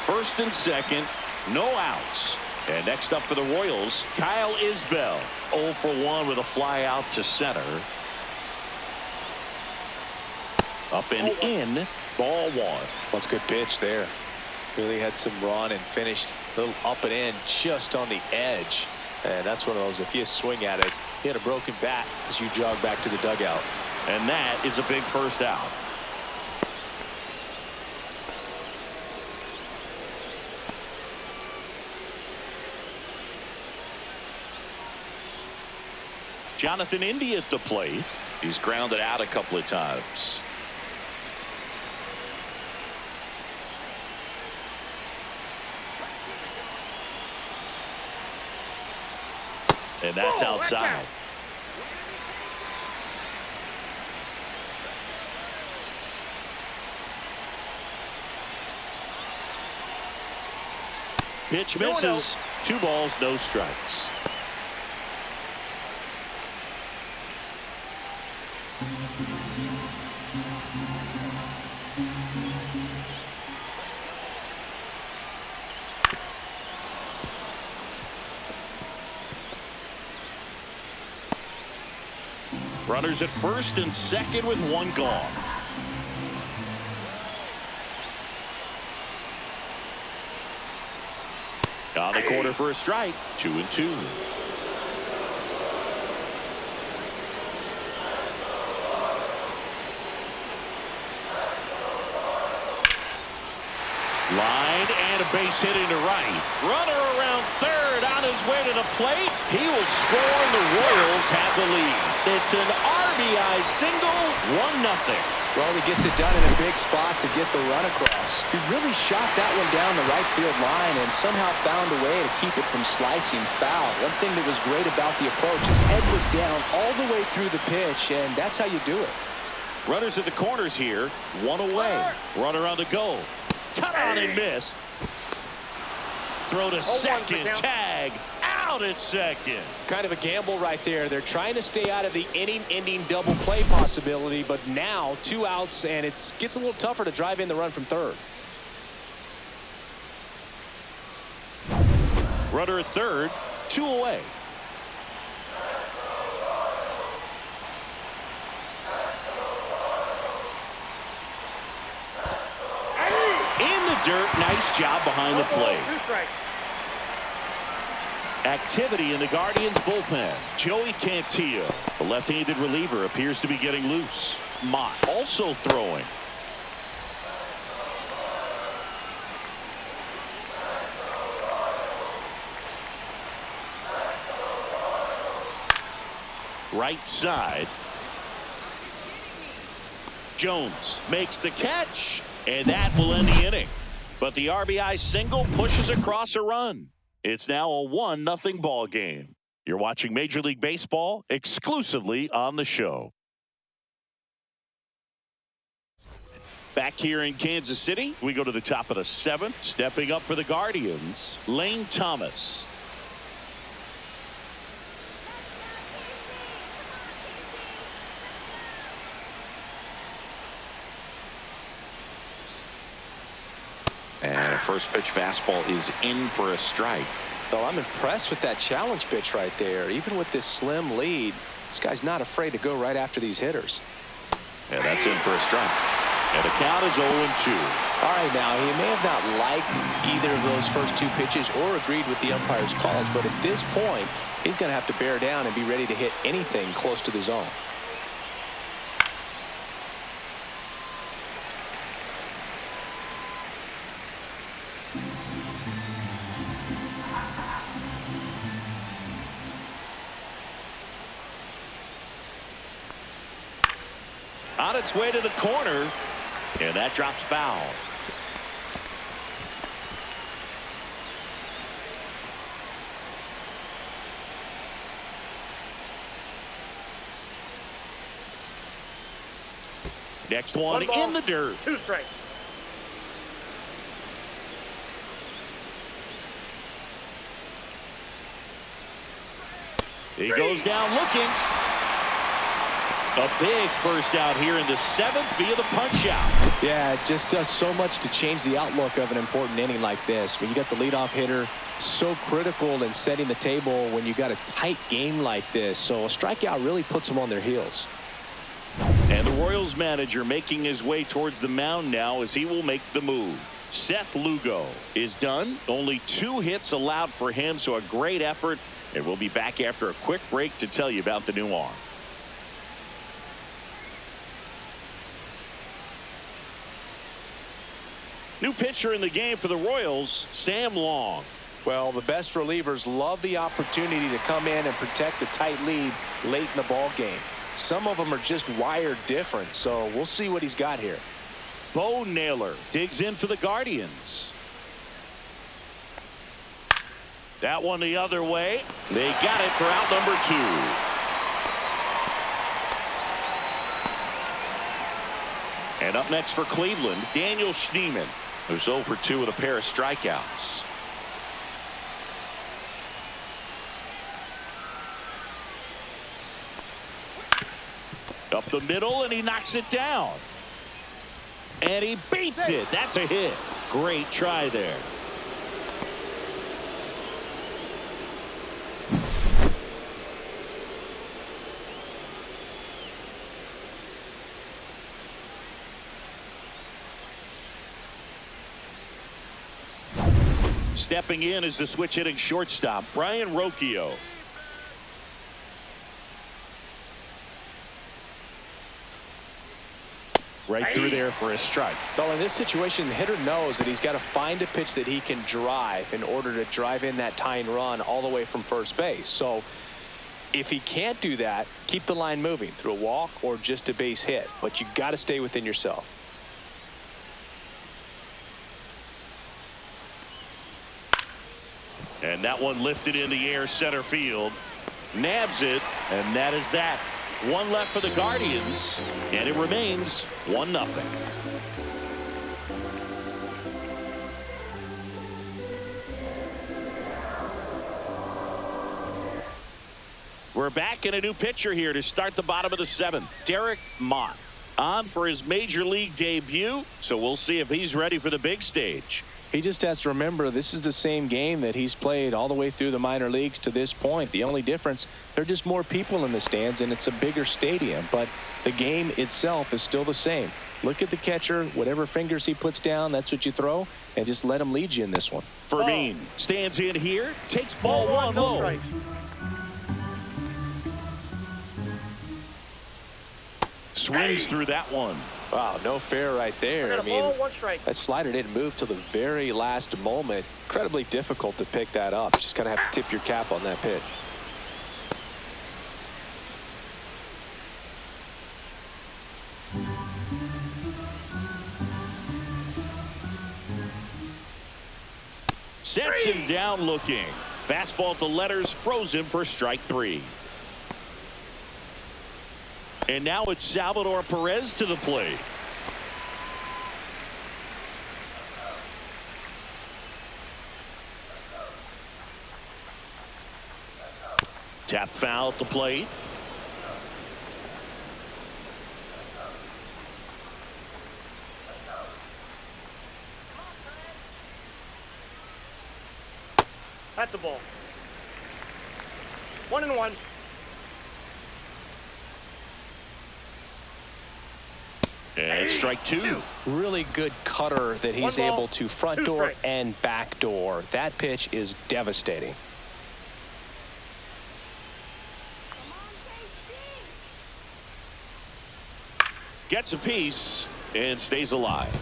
First and second, no outs. And next up for the Royals, Kyle Isbell. 0 for 1 with a fly out to center. Up and in, ball 1. That's a good pitch there. Really had some run and finished a little up and in just on the edge. And that's one of those, if you swing at it, you had a broken bat as you jog back to the dugout. And that is a big first out. Jonathan Indy at the plate. He's grounded out a couple of times. And that's outside. Pitch misses. 2 balls, no strikes. Runners at first and second with 1 gone. On the corner for a strike. 2-2. Line and a base hit into right. Runner around third on his way to the plate. He will score and the Royals have the lead. It's an RBI single, 1-0. Well, he gets it done in a big spot to get the run across. He really shot that one down the right field line and somehow found a way to keep it from slicing foul. One thing that was great about the approach, his head was down all the way through the pitch, and that's how you do it. Runners at the corners here. One away. Runner on the go. Cut on and miss. Throw to second. Tag. Out at second. Kind of a gamble right there. They're trying to stay out of the inning-ending double play possibility, but now 2 outs, and it gets a little tougher to drive in the run from third. Runner at third. 2 away. In the dirt. Nice job behind the plate. 2 strikes. Activity in the Guardians bullpen. Joey Cantillo, the left-handed reliever, appears to be getting loose. Mott also throwing. Right side. Jones makes the catch, and that will end the inning. But the RBI single pushes across a run. It's now a 1-0 ball game. You're watching Major League Baseball exclusively on the show. Back here in Kansas City, we go to the top of the 7th. Stepping up for the Guardians, Lane Thomas. And a first pitch fastball is in for a strike. So I'm impressed with that challenge pitch right there. Even with this slim lead, this guy's not afraid to go right after these hitters. And that's in for a strike. And the count is 0-2. All right, now, he may have not liked either of those first 2 pitches or agreed with the umpire's calls, but at this point, he's going to have to bear down and be ready to hit anything close to the zone. On its way to the corner, and that drops foul. Next one in the dirt. 2 strikes. He goes down looking. A big first out here in the 7th via the punch out. Yeah, it just does so much to change the outlook of an important inning like this. When you got the leadoff hitter, so critical in setting the table when you got a tight game like this. So a strikeout really puts them on their heels. And the Royals manager making his way towards the mound now as he will make the move. Seth Lugo is done. Only 2 hits allowed for him, so a great effort. And we'll be back after a quick break to tell you about the new arm. New pitcher in the game for the Royals, Sam Long. Well, the best relievers love the opportunity to come in and protect a tight lead late in the ball game. Some of them are just wired different, so we'll see what he's got here. Bo Naylor digs in for the Guardians. That one the other way. They got it for out number 2. And up next for Cleveland, Daniel Schneemann, who's 0 for 2 with a pair of strikeouts. Up the middle, and he knocks it down. And he beats it. That's a hit. Great try there. Stepping in is the switch hitting shortstop, Brian Rocchio. Right through there for a strike. Well, in this situation, the hitter knows that he's got to find a pitch that he can drive in order to drive in that tying run all the way from first base. So if he can't do that, keep the line moving through a walk or just a base hit. But you got to stay within yourself. And that one lifted in the air center field. Nabs it, and that is that. One left for the Guardians, and it remains 1-0. We're back in a new pitcher here to start the bottom of the 7th. Derek Mott on for his major league debut, so we'll see if he's ready for the big stage. He just has to remember this is the same game that he's played all the way through the minor leagues to this point. The only difference, there are just more people in the stands and it's a bigger stadium, but the game itself is still the same. Look at the catcher, whatever fingers he puts down, that's what you throw, and just let him lead you in this one. Fermin stands in here, takes ball 1 low. Strike. Swings through that one. Wow, no fair right there. I mean, ball, 1 strike. that slider didn't move till the very last moment. Incredibly difficult to pick that up. Just kind of have to tip your cap on that pitch. Sets him down looking. Fastball at the letters, froze him for strike 3. And now it's Salvador Perez to the plate. Tap foul at the plate. That's a ball. 1-1. And strike 2. Really good cutter that he's 1 ball, able to front 2 door strikes. and back door. That pitch is devastating. Gets a piece and stays alive.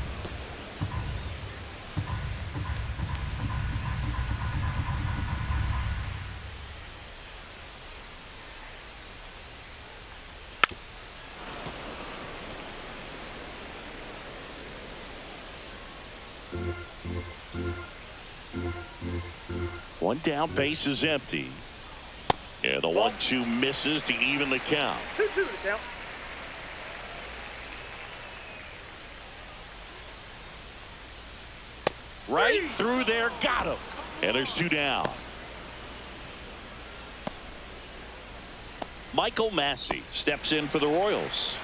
One down, base is empty. And the 1-2 misses to even the count. 2-2 to count. Right through there, got him. And there's 2 down. Michael Massey steps in for the Royals.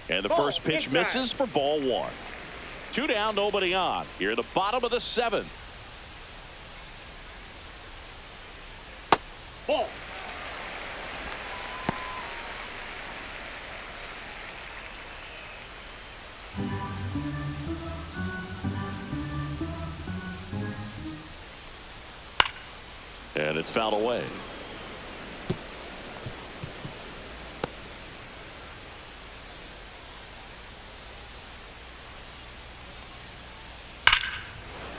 And the first pitch misses for ball 1. 2 down, nobody on. Here at the bottom of the 7th. Ball. And it's fouled away.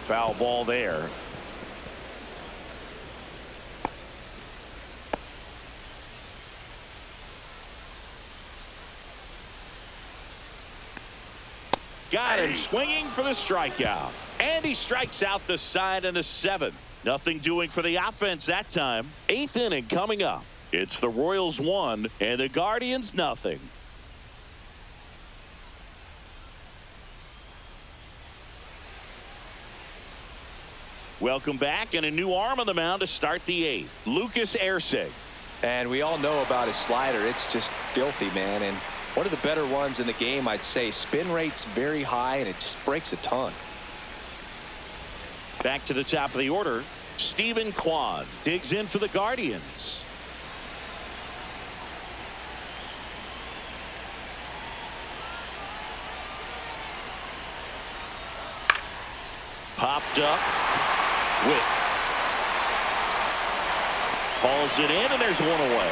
Foul ball there. Got him swinging for the strikeout. And he strikes out the side in the 7th. Nothing doing for the offense that time. 8th inning coming up. It's the Royals 1 and the Guardians nothing. Welcome back, and a new arm on the mound to start the 8th. Lucas Erceg. And we all know about his slider. It's just filthy, man. And one of the better ones in the game, I'd say. Spin rate's very high, and it just breaks a ton. Back to the top of the order. Stephen Kwan digs in for the Guardians. Popped up. Witt hauls it in, and there's one away.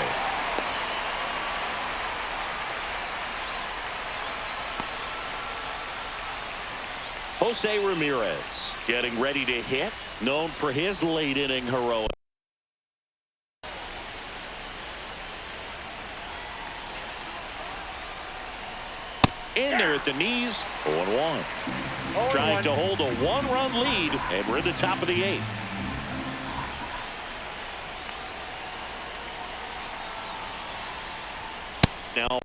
Jose Ramirez getting ready to hit, known for his late inning heroic. In there at the knees, 0-1. Trying to hold a one-run lead, and we're at the top of the 8th. Now,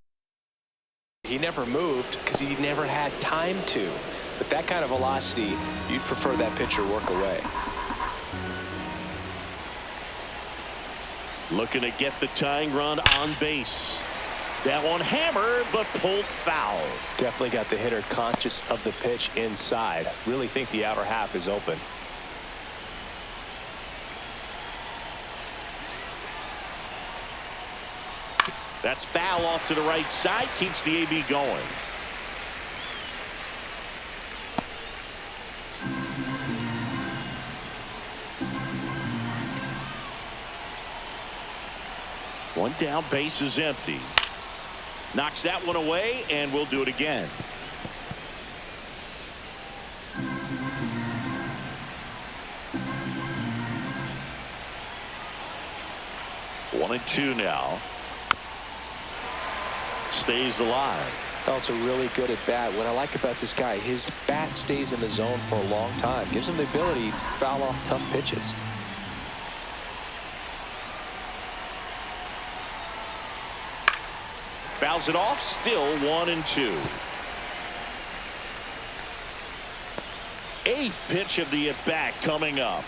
he never moved because he never had time to. But that kind of velocity, you'd prefer that pitcher work away. Looking to get the tying run on base. That one hammered, but pulled foul. Definitely got the hitter conscious of the pitch inside. Really think the outer half is open. That's foul off to the right side. Keeps the AB going. One down, base is empty. Knocks that one away, and we'll do it again. One and two now. Stays alive. Also really good at bat. What I like about this guy, his bat stays in the zone for a long time. Gives him the ability to foul off tough pitches. Fouls it off, still 1 and 2. 8th pitch of the at-bat coming up.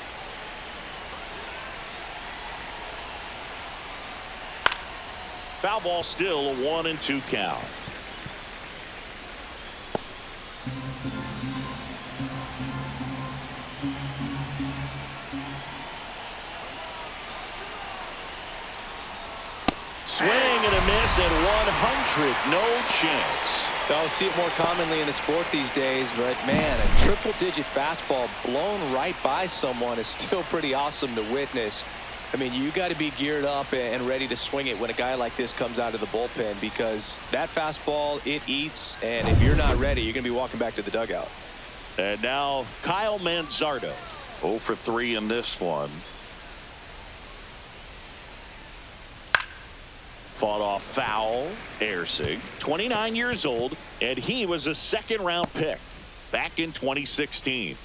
Foul ball, still a 1 and 2 count. Swing and a miss at 100. No chance. I'll see it more commonly in the sport these days, but man, a triple-digit fastball blown right by someone is still pretty awesome to witness. I mean, you got to be geared up and ready to swing it when a guy like this comes out of the bullpen, because that fastball, it eats, and if you're not ready, you're going to be walking back to the dugout. And now Kyle Manzardo, 0 for 3 in this one. Fought off foul. Ersig, 29 years old, and he was a second-round pick back in 2016.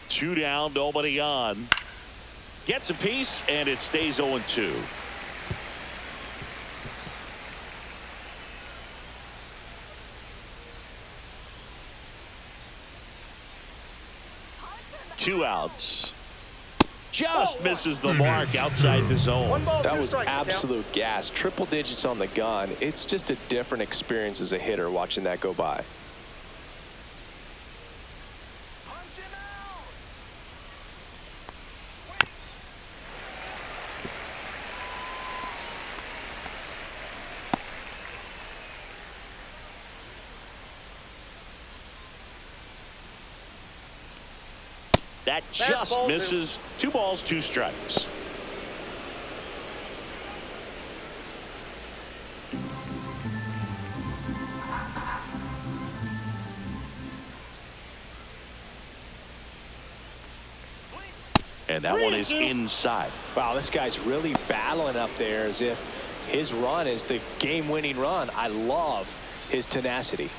Two down, nobody on. Gets a piece, and it stays 0-2. Two outs. Just misses the mark outside the zone. That was absolute gas. Triple digits on the gun. It's just a different experience as a hitter watching that go by. That just misses. 2 balls, 2 strikes. And that one is inside. Wow, this guy's really battling up there as if his run is the game-winning run. I love his tenacity.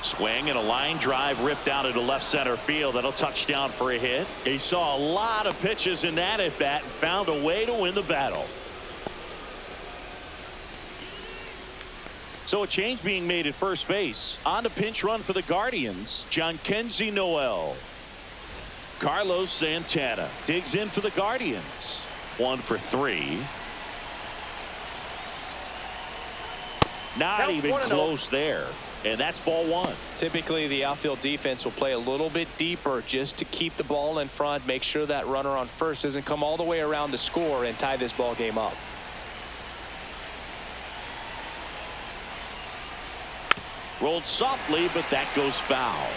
Swing and a line drive ripped out into left center field. That'll touch down for a hit. He saw a lot of pitches in that at bat and found a way to win the battle. So a change being made at first base. On to pinch run for the Guardians, Jhonkensy Noel. Carlos Santana digs in for the Guardians. 1 for 3. Not Counts even 1-0. close there. And that's ball one. Typically, the outfield defense will play a little bit deeper just to keep the ball in front, make sure that runner on first doesn't come all the way around to score and tie this ball game up. Rolled softly, but that goes foul.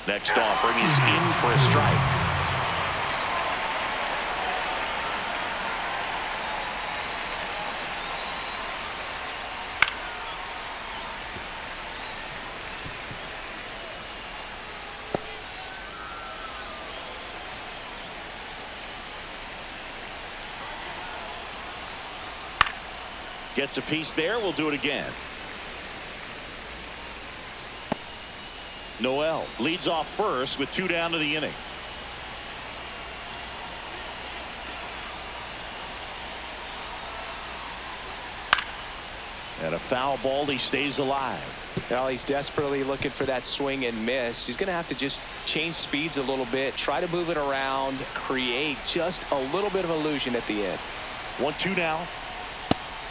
Next offering is in for a strike. Gets a piece there. We'll do it again. Noel leads off first with 2 down to the inning. And a foul ball. He stays alive. Well, he's desperately looking for that swing and miss. He's going to have to just change speeds a little bit, try to move it around, create just a little bit of illusion at the end. 1-2 now.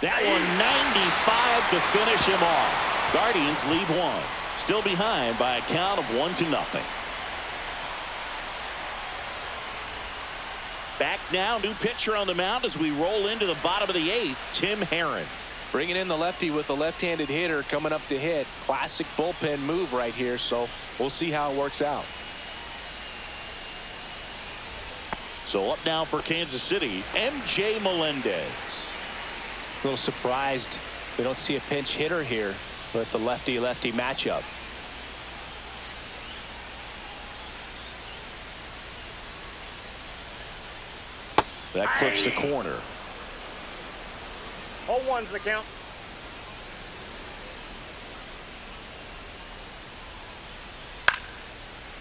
That one 95 to finish him off. Guardians lead 1. Still behind by a count of 1-0. Back now, new pitcher on the mound as we roll into the bottom of the 8th, Tim Herron. Bringing in the lefty with the left-handed hitter coming up to hit. Classic bullpen move right here, so we'll see how it works out. So up now for Kansas City, MJ Melendez. A little surprised we don't see a pinch hitter here with the lefty-lefty matchup. That clips the corner. 0-1's the count.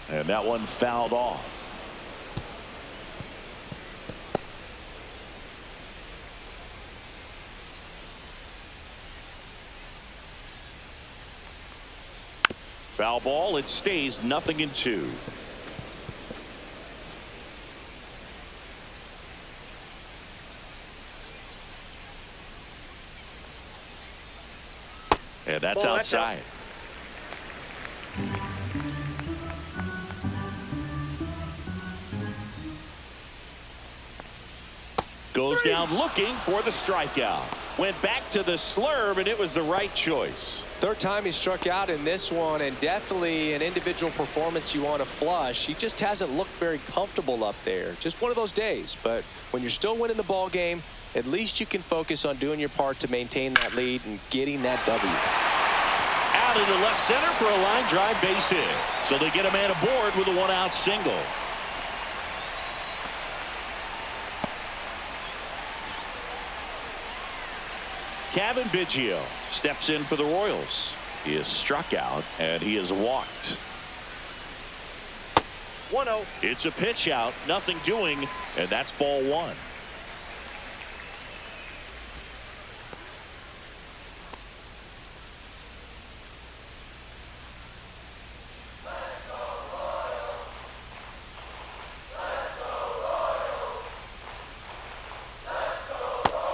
And that one fouled off. Foul ball. It stays 0-2. And that's Ball, that's outside. Goes down looking for the strikeout. Went back to the slurve, and it was the right choice. Third time he struck out in this one, and definitely an individual performance you want to flush. He just hasn't looked very comfortable up there. Just one of those days. But when you're still winning the ball game, at least you can focus on doing your part to maintain that lead and getting that W. Out into left center for a line drive base hit. So they get a man aboard with a 1-out single. Kevin Biggio steps in for the Royals. He is struck out and he is walked. 1-0. It's a pitch out, nothing doing, and that's ball one.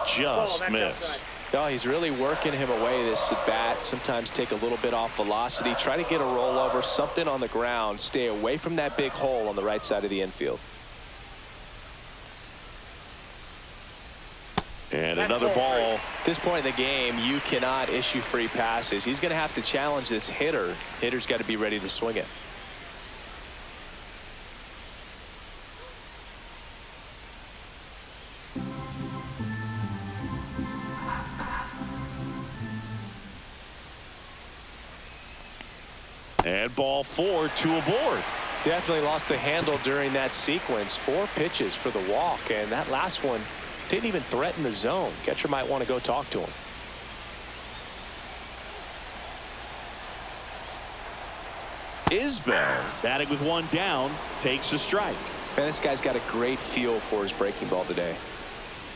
Just missed. No, he's really working him away this at bat. Sometimes take a little bit off velocity. Try to get a rollover, something on the ground. Stay away from that big hole on the right side of the infield. And another ball. At this point in the game, you cannot issue free passes. He's going to have to challenge this hitter. Hitter's got to be ready to swing it. And ball 4, 2 aboard. Definitely lost the handle during that sequence. 4 pitches for the walk, and that last one didn't even threaten the zone. Catcher might want to go talk to him. Isbell batting with 1 down takes a strike. Man, this guy's got a great feel for his breaking ball today.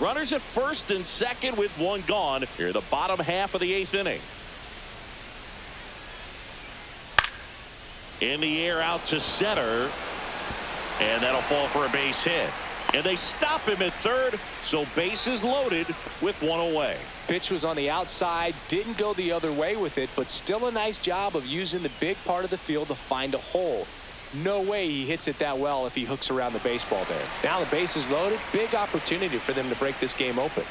Runners at first and second with 1 gone. Here the bottom half of the 8th inning. In the air out to center. And that'll fall for a base hit. And they stop him at third, so bases loaded with one away. Pitch was on the outside, didn't go the other way with it, but still a nice job of using the big part of the field to find a hole. No way he hits it that well if he hooks around the baseball there. Now the base is loaded. Big opportunity for them to break this game open.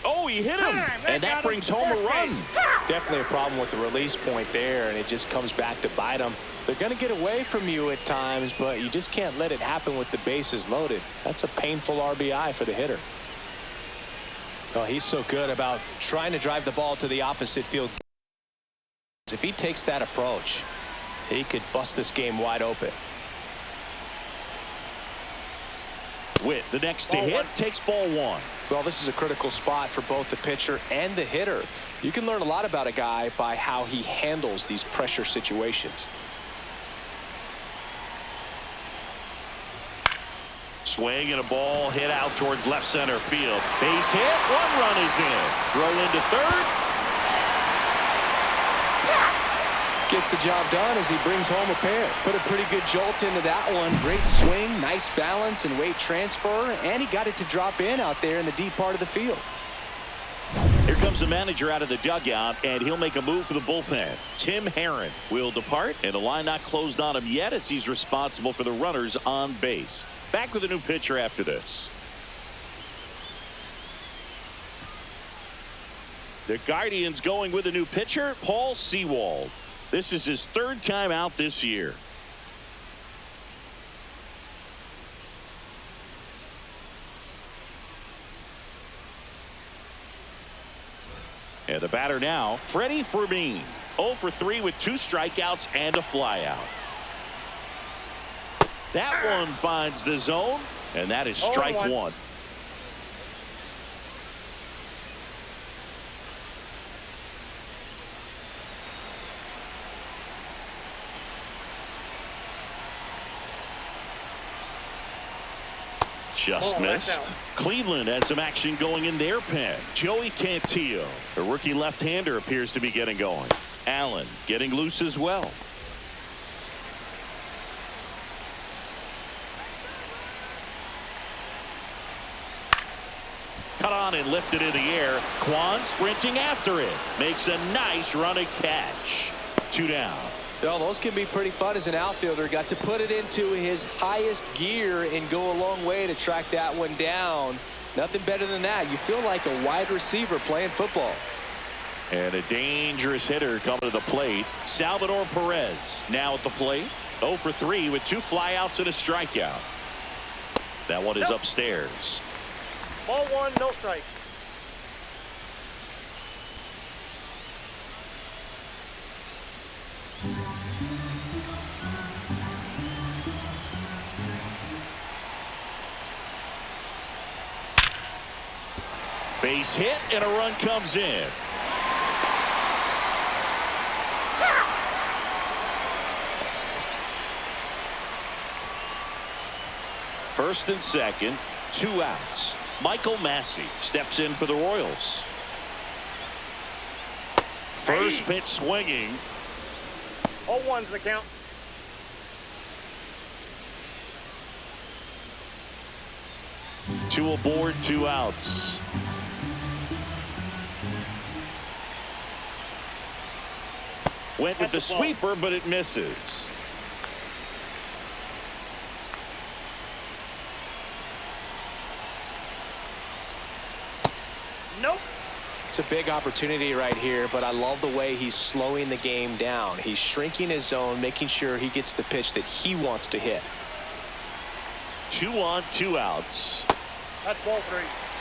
Oh, he hit him, and that brings home a run. Definitely a problem with the release point there, and it just comes back to bite them. They're going to get away from you at times, but you just can't let it happen with the bases loaded. That's a painful RBI for the hitter. Oh, he's so good about trying to drive the ball to the opposite field. If he takes that approach, he could bust this game wide open. Witt, the next to hit, takes ball one. Well, this is a critical spot for both the pitcher and the hitter. You can learn a lot about a guy by how he handles these pressure situations. Swing and a ball hit out towards left center field. Base hit, one run is in. Throw into third. Gets the job done as he brings home a pair. Put a pretty good jolt into that one. Great swing, nice balance and weight transfer, and he got it to drop in out there in the deep part of the field. Here comes the manager out of the dugout, and he'll make a move for the bullpen. Tim Herron will depart, and the line not closed on him yet as he's responsible for the runners on base. Back with a new pitcher after this. The Guardians going with a new pitcher, Paul Sewald. This is his third time out this year. And the batter now, Freddie Fermin. 0 for 3 with 2 strikeouts and a flyout. That one finds the zone, and that is strike one. Just missed. Cleveland has some action going in their pen. Joey Cantillo, the rookie left-hander, appears to be getting going. Allen getting loose as well. Cut on and lifted in the air. Kwan sprinting after it. Makes a nice running catch. 2 down. Well, those can be pretty fun as an outfielder. Got to put it into his highest gear and go a long way to track that one down. Nothing better than that. You feel like a wide receiver playing football. And a dangerous hitter coming to the plate. Salvador Perez now at the plate. 0 for 3 with 2 flyouts and a strikeout. That one is upstairs. Ball one, no strike. Base hit and a run comes in. First and second, 2 outs. Michael Massey steps in for the Royals. First pitch swinging. 0-1's the count. Two aboard, 2 outs. Went with the sweeper, but it misses. Nope. It's a big opportunity right here, but I love the way he's slowing the game down. He's shrinking his zone, making sure he gets the pitch that he wants to hit. 2 on, 2 outs. That's ball 3.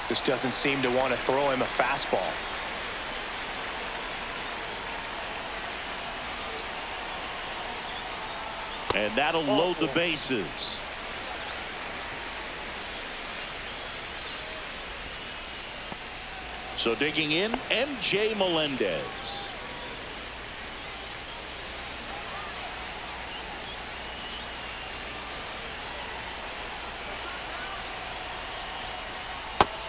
Just doesn't seem to want to throw him a fastball. And that'll load the bases. So digging in, MJ Melendez.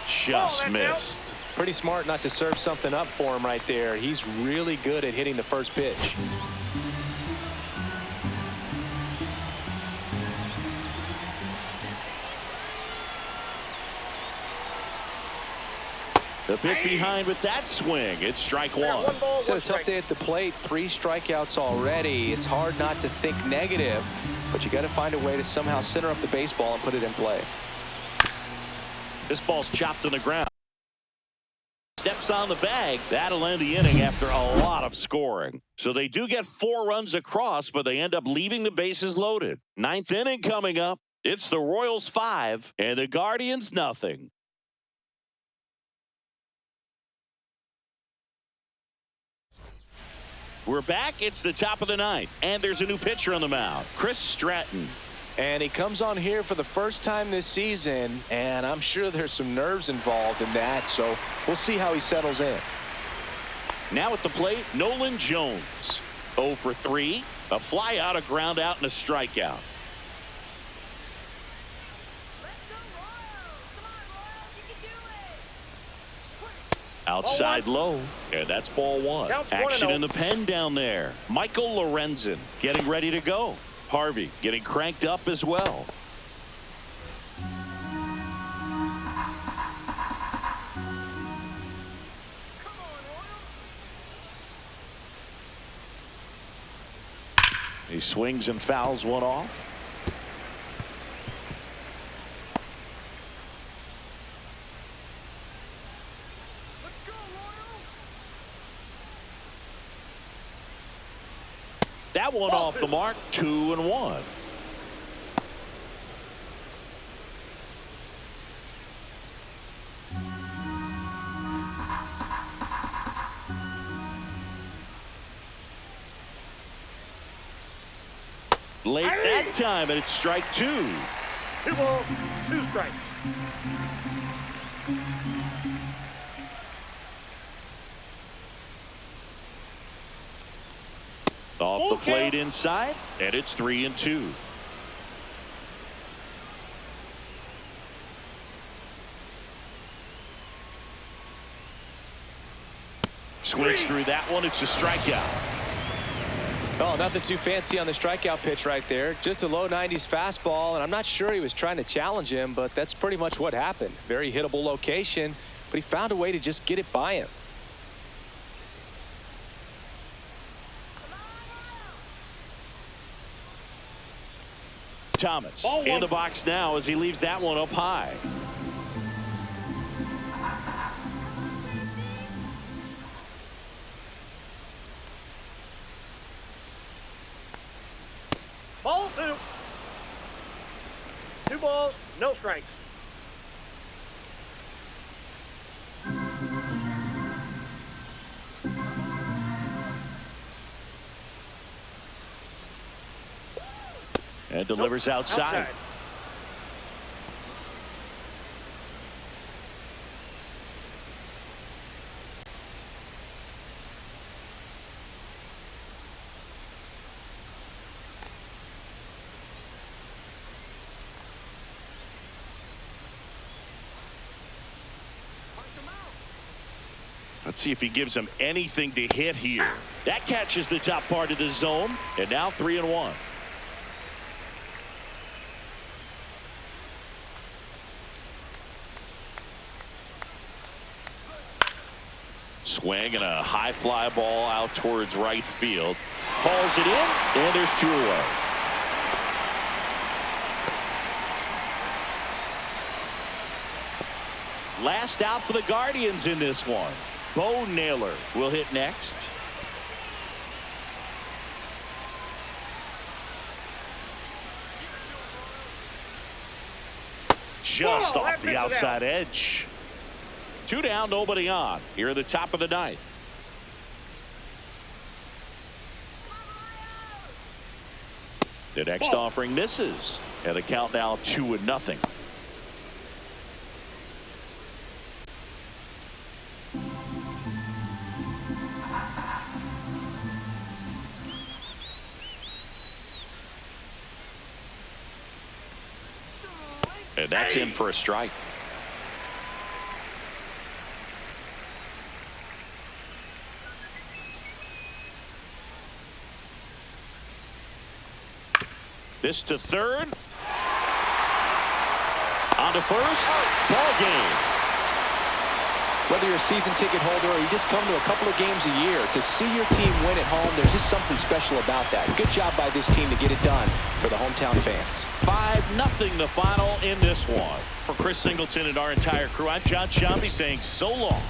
Just missed. Pretty smart not to serve something up for him right there. He's really good at hitting the first pitch. The pick behind with that swing. It's strike one. He's had a tough day at the plate. 3 strikeouts already. It's hard not to think negative, but you got to find a way to somehow center up the baseball and put it in play. This ball's chopped on the ground. Steps on the bag. That'll end the inning after a lot of scoring. So they do get 4 runs across, but they end up leaving the bases loaded. 9th inning coming up. It's the Royals 5 and the Guardians nothing. We're back. It's the top of the 9th, and there's a new pitcher on the mound, Chris Stratton. And he comes on here for the first time this season, and I'm sure there's some nerves involved in that, so we'll see how he settles in. Now at the plate, Nolan Jones. 0 for 3, a fly out, a ground out, and a strikeout. Let's go, Royals. Come on, Royals. You can do it. Outside low, and that's ball 1. Counts Action 1-0. in the pen down there. Michael Lorenzen getting ready to go. Harvey getting cranked up as well. He swings and fouls one off. That one off the mark. 2-1. Late that time, and it's strike 2. 2 balls, 2 strikes. Off the plate inside, and it's 3-2. Swings through that one. It's a strikeout. Oh, nothing too fancy on the strikeout pitch right there. Just a low 90s fastball, and I'm not sure he was trying to challenge him, but that's pretty much what happened. Very hittable location, but he found a way to just get it by him. Thomas in the box now as he leaves that one up high. Ball 2. 2 balls, no strikes. And delivers outside. Let's see if he gives him anything to hit here. That catches the top part of the zone, and now 3-1. Swing and a high fly ball out towards right field. Hauls it in, and there's 2 away. Last out for the Guardians in this one. Bo Naylor will hit next. Just off the outside edge. 2 down, nobody on. Here at the top of the 9th. The next offering misses. And the count now 2-0. And that's in for a strike. This to third. On to first. Ball game. Whether you're a season ticket holder or you just come to a couple of games a year, to see your team win at home, there's just something special about that. Good job by this team to get it done for the hometown fans. 5-0 the final in this one. For Chris Singleton and our entire crew, I'm John Shambi saying so long.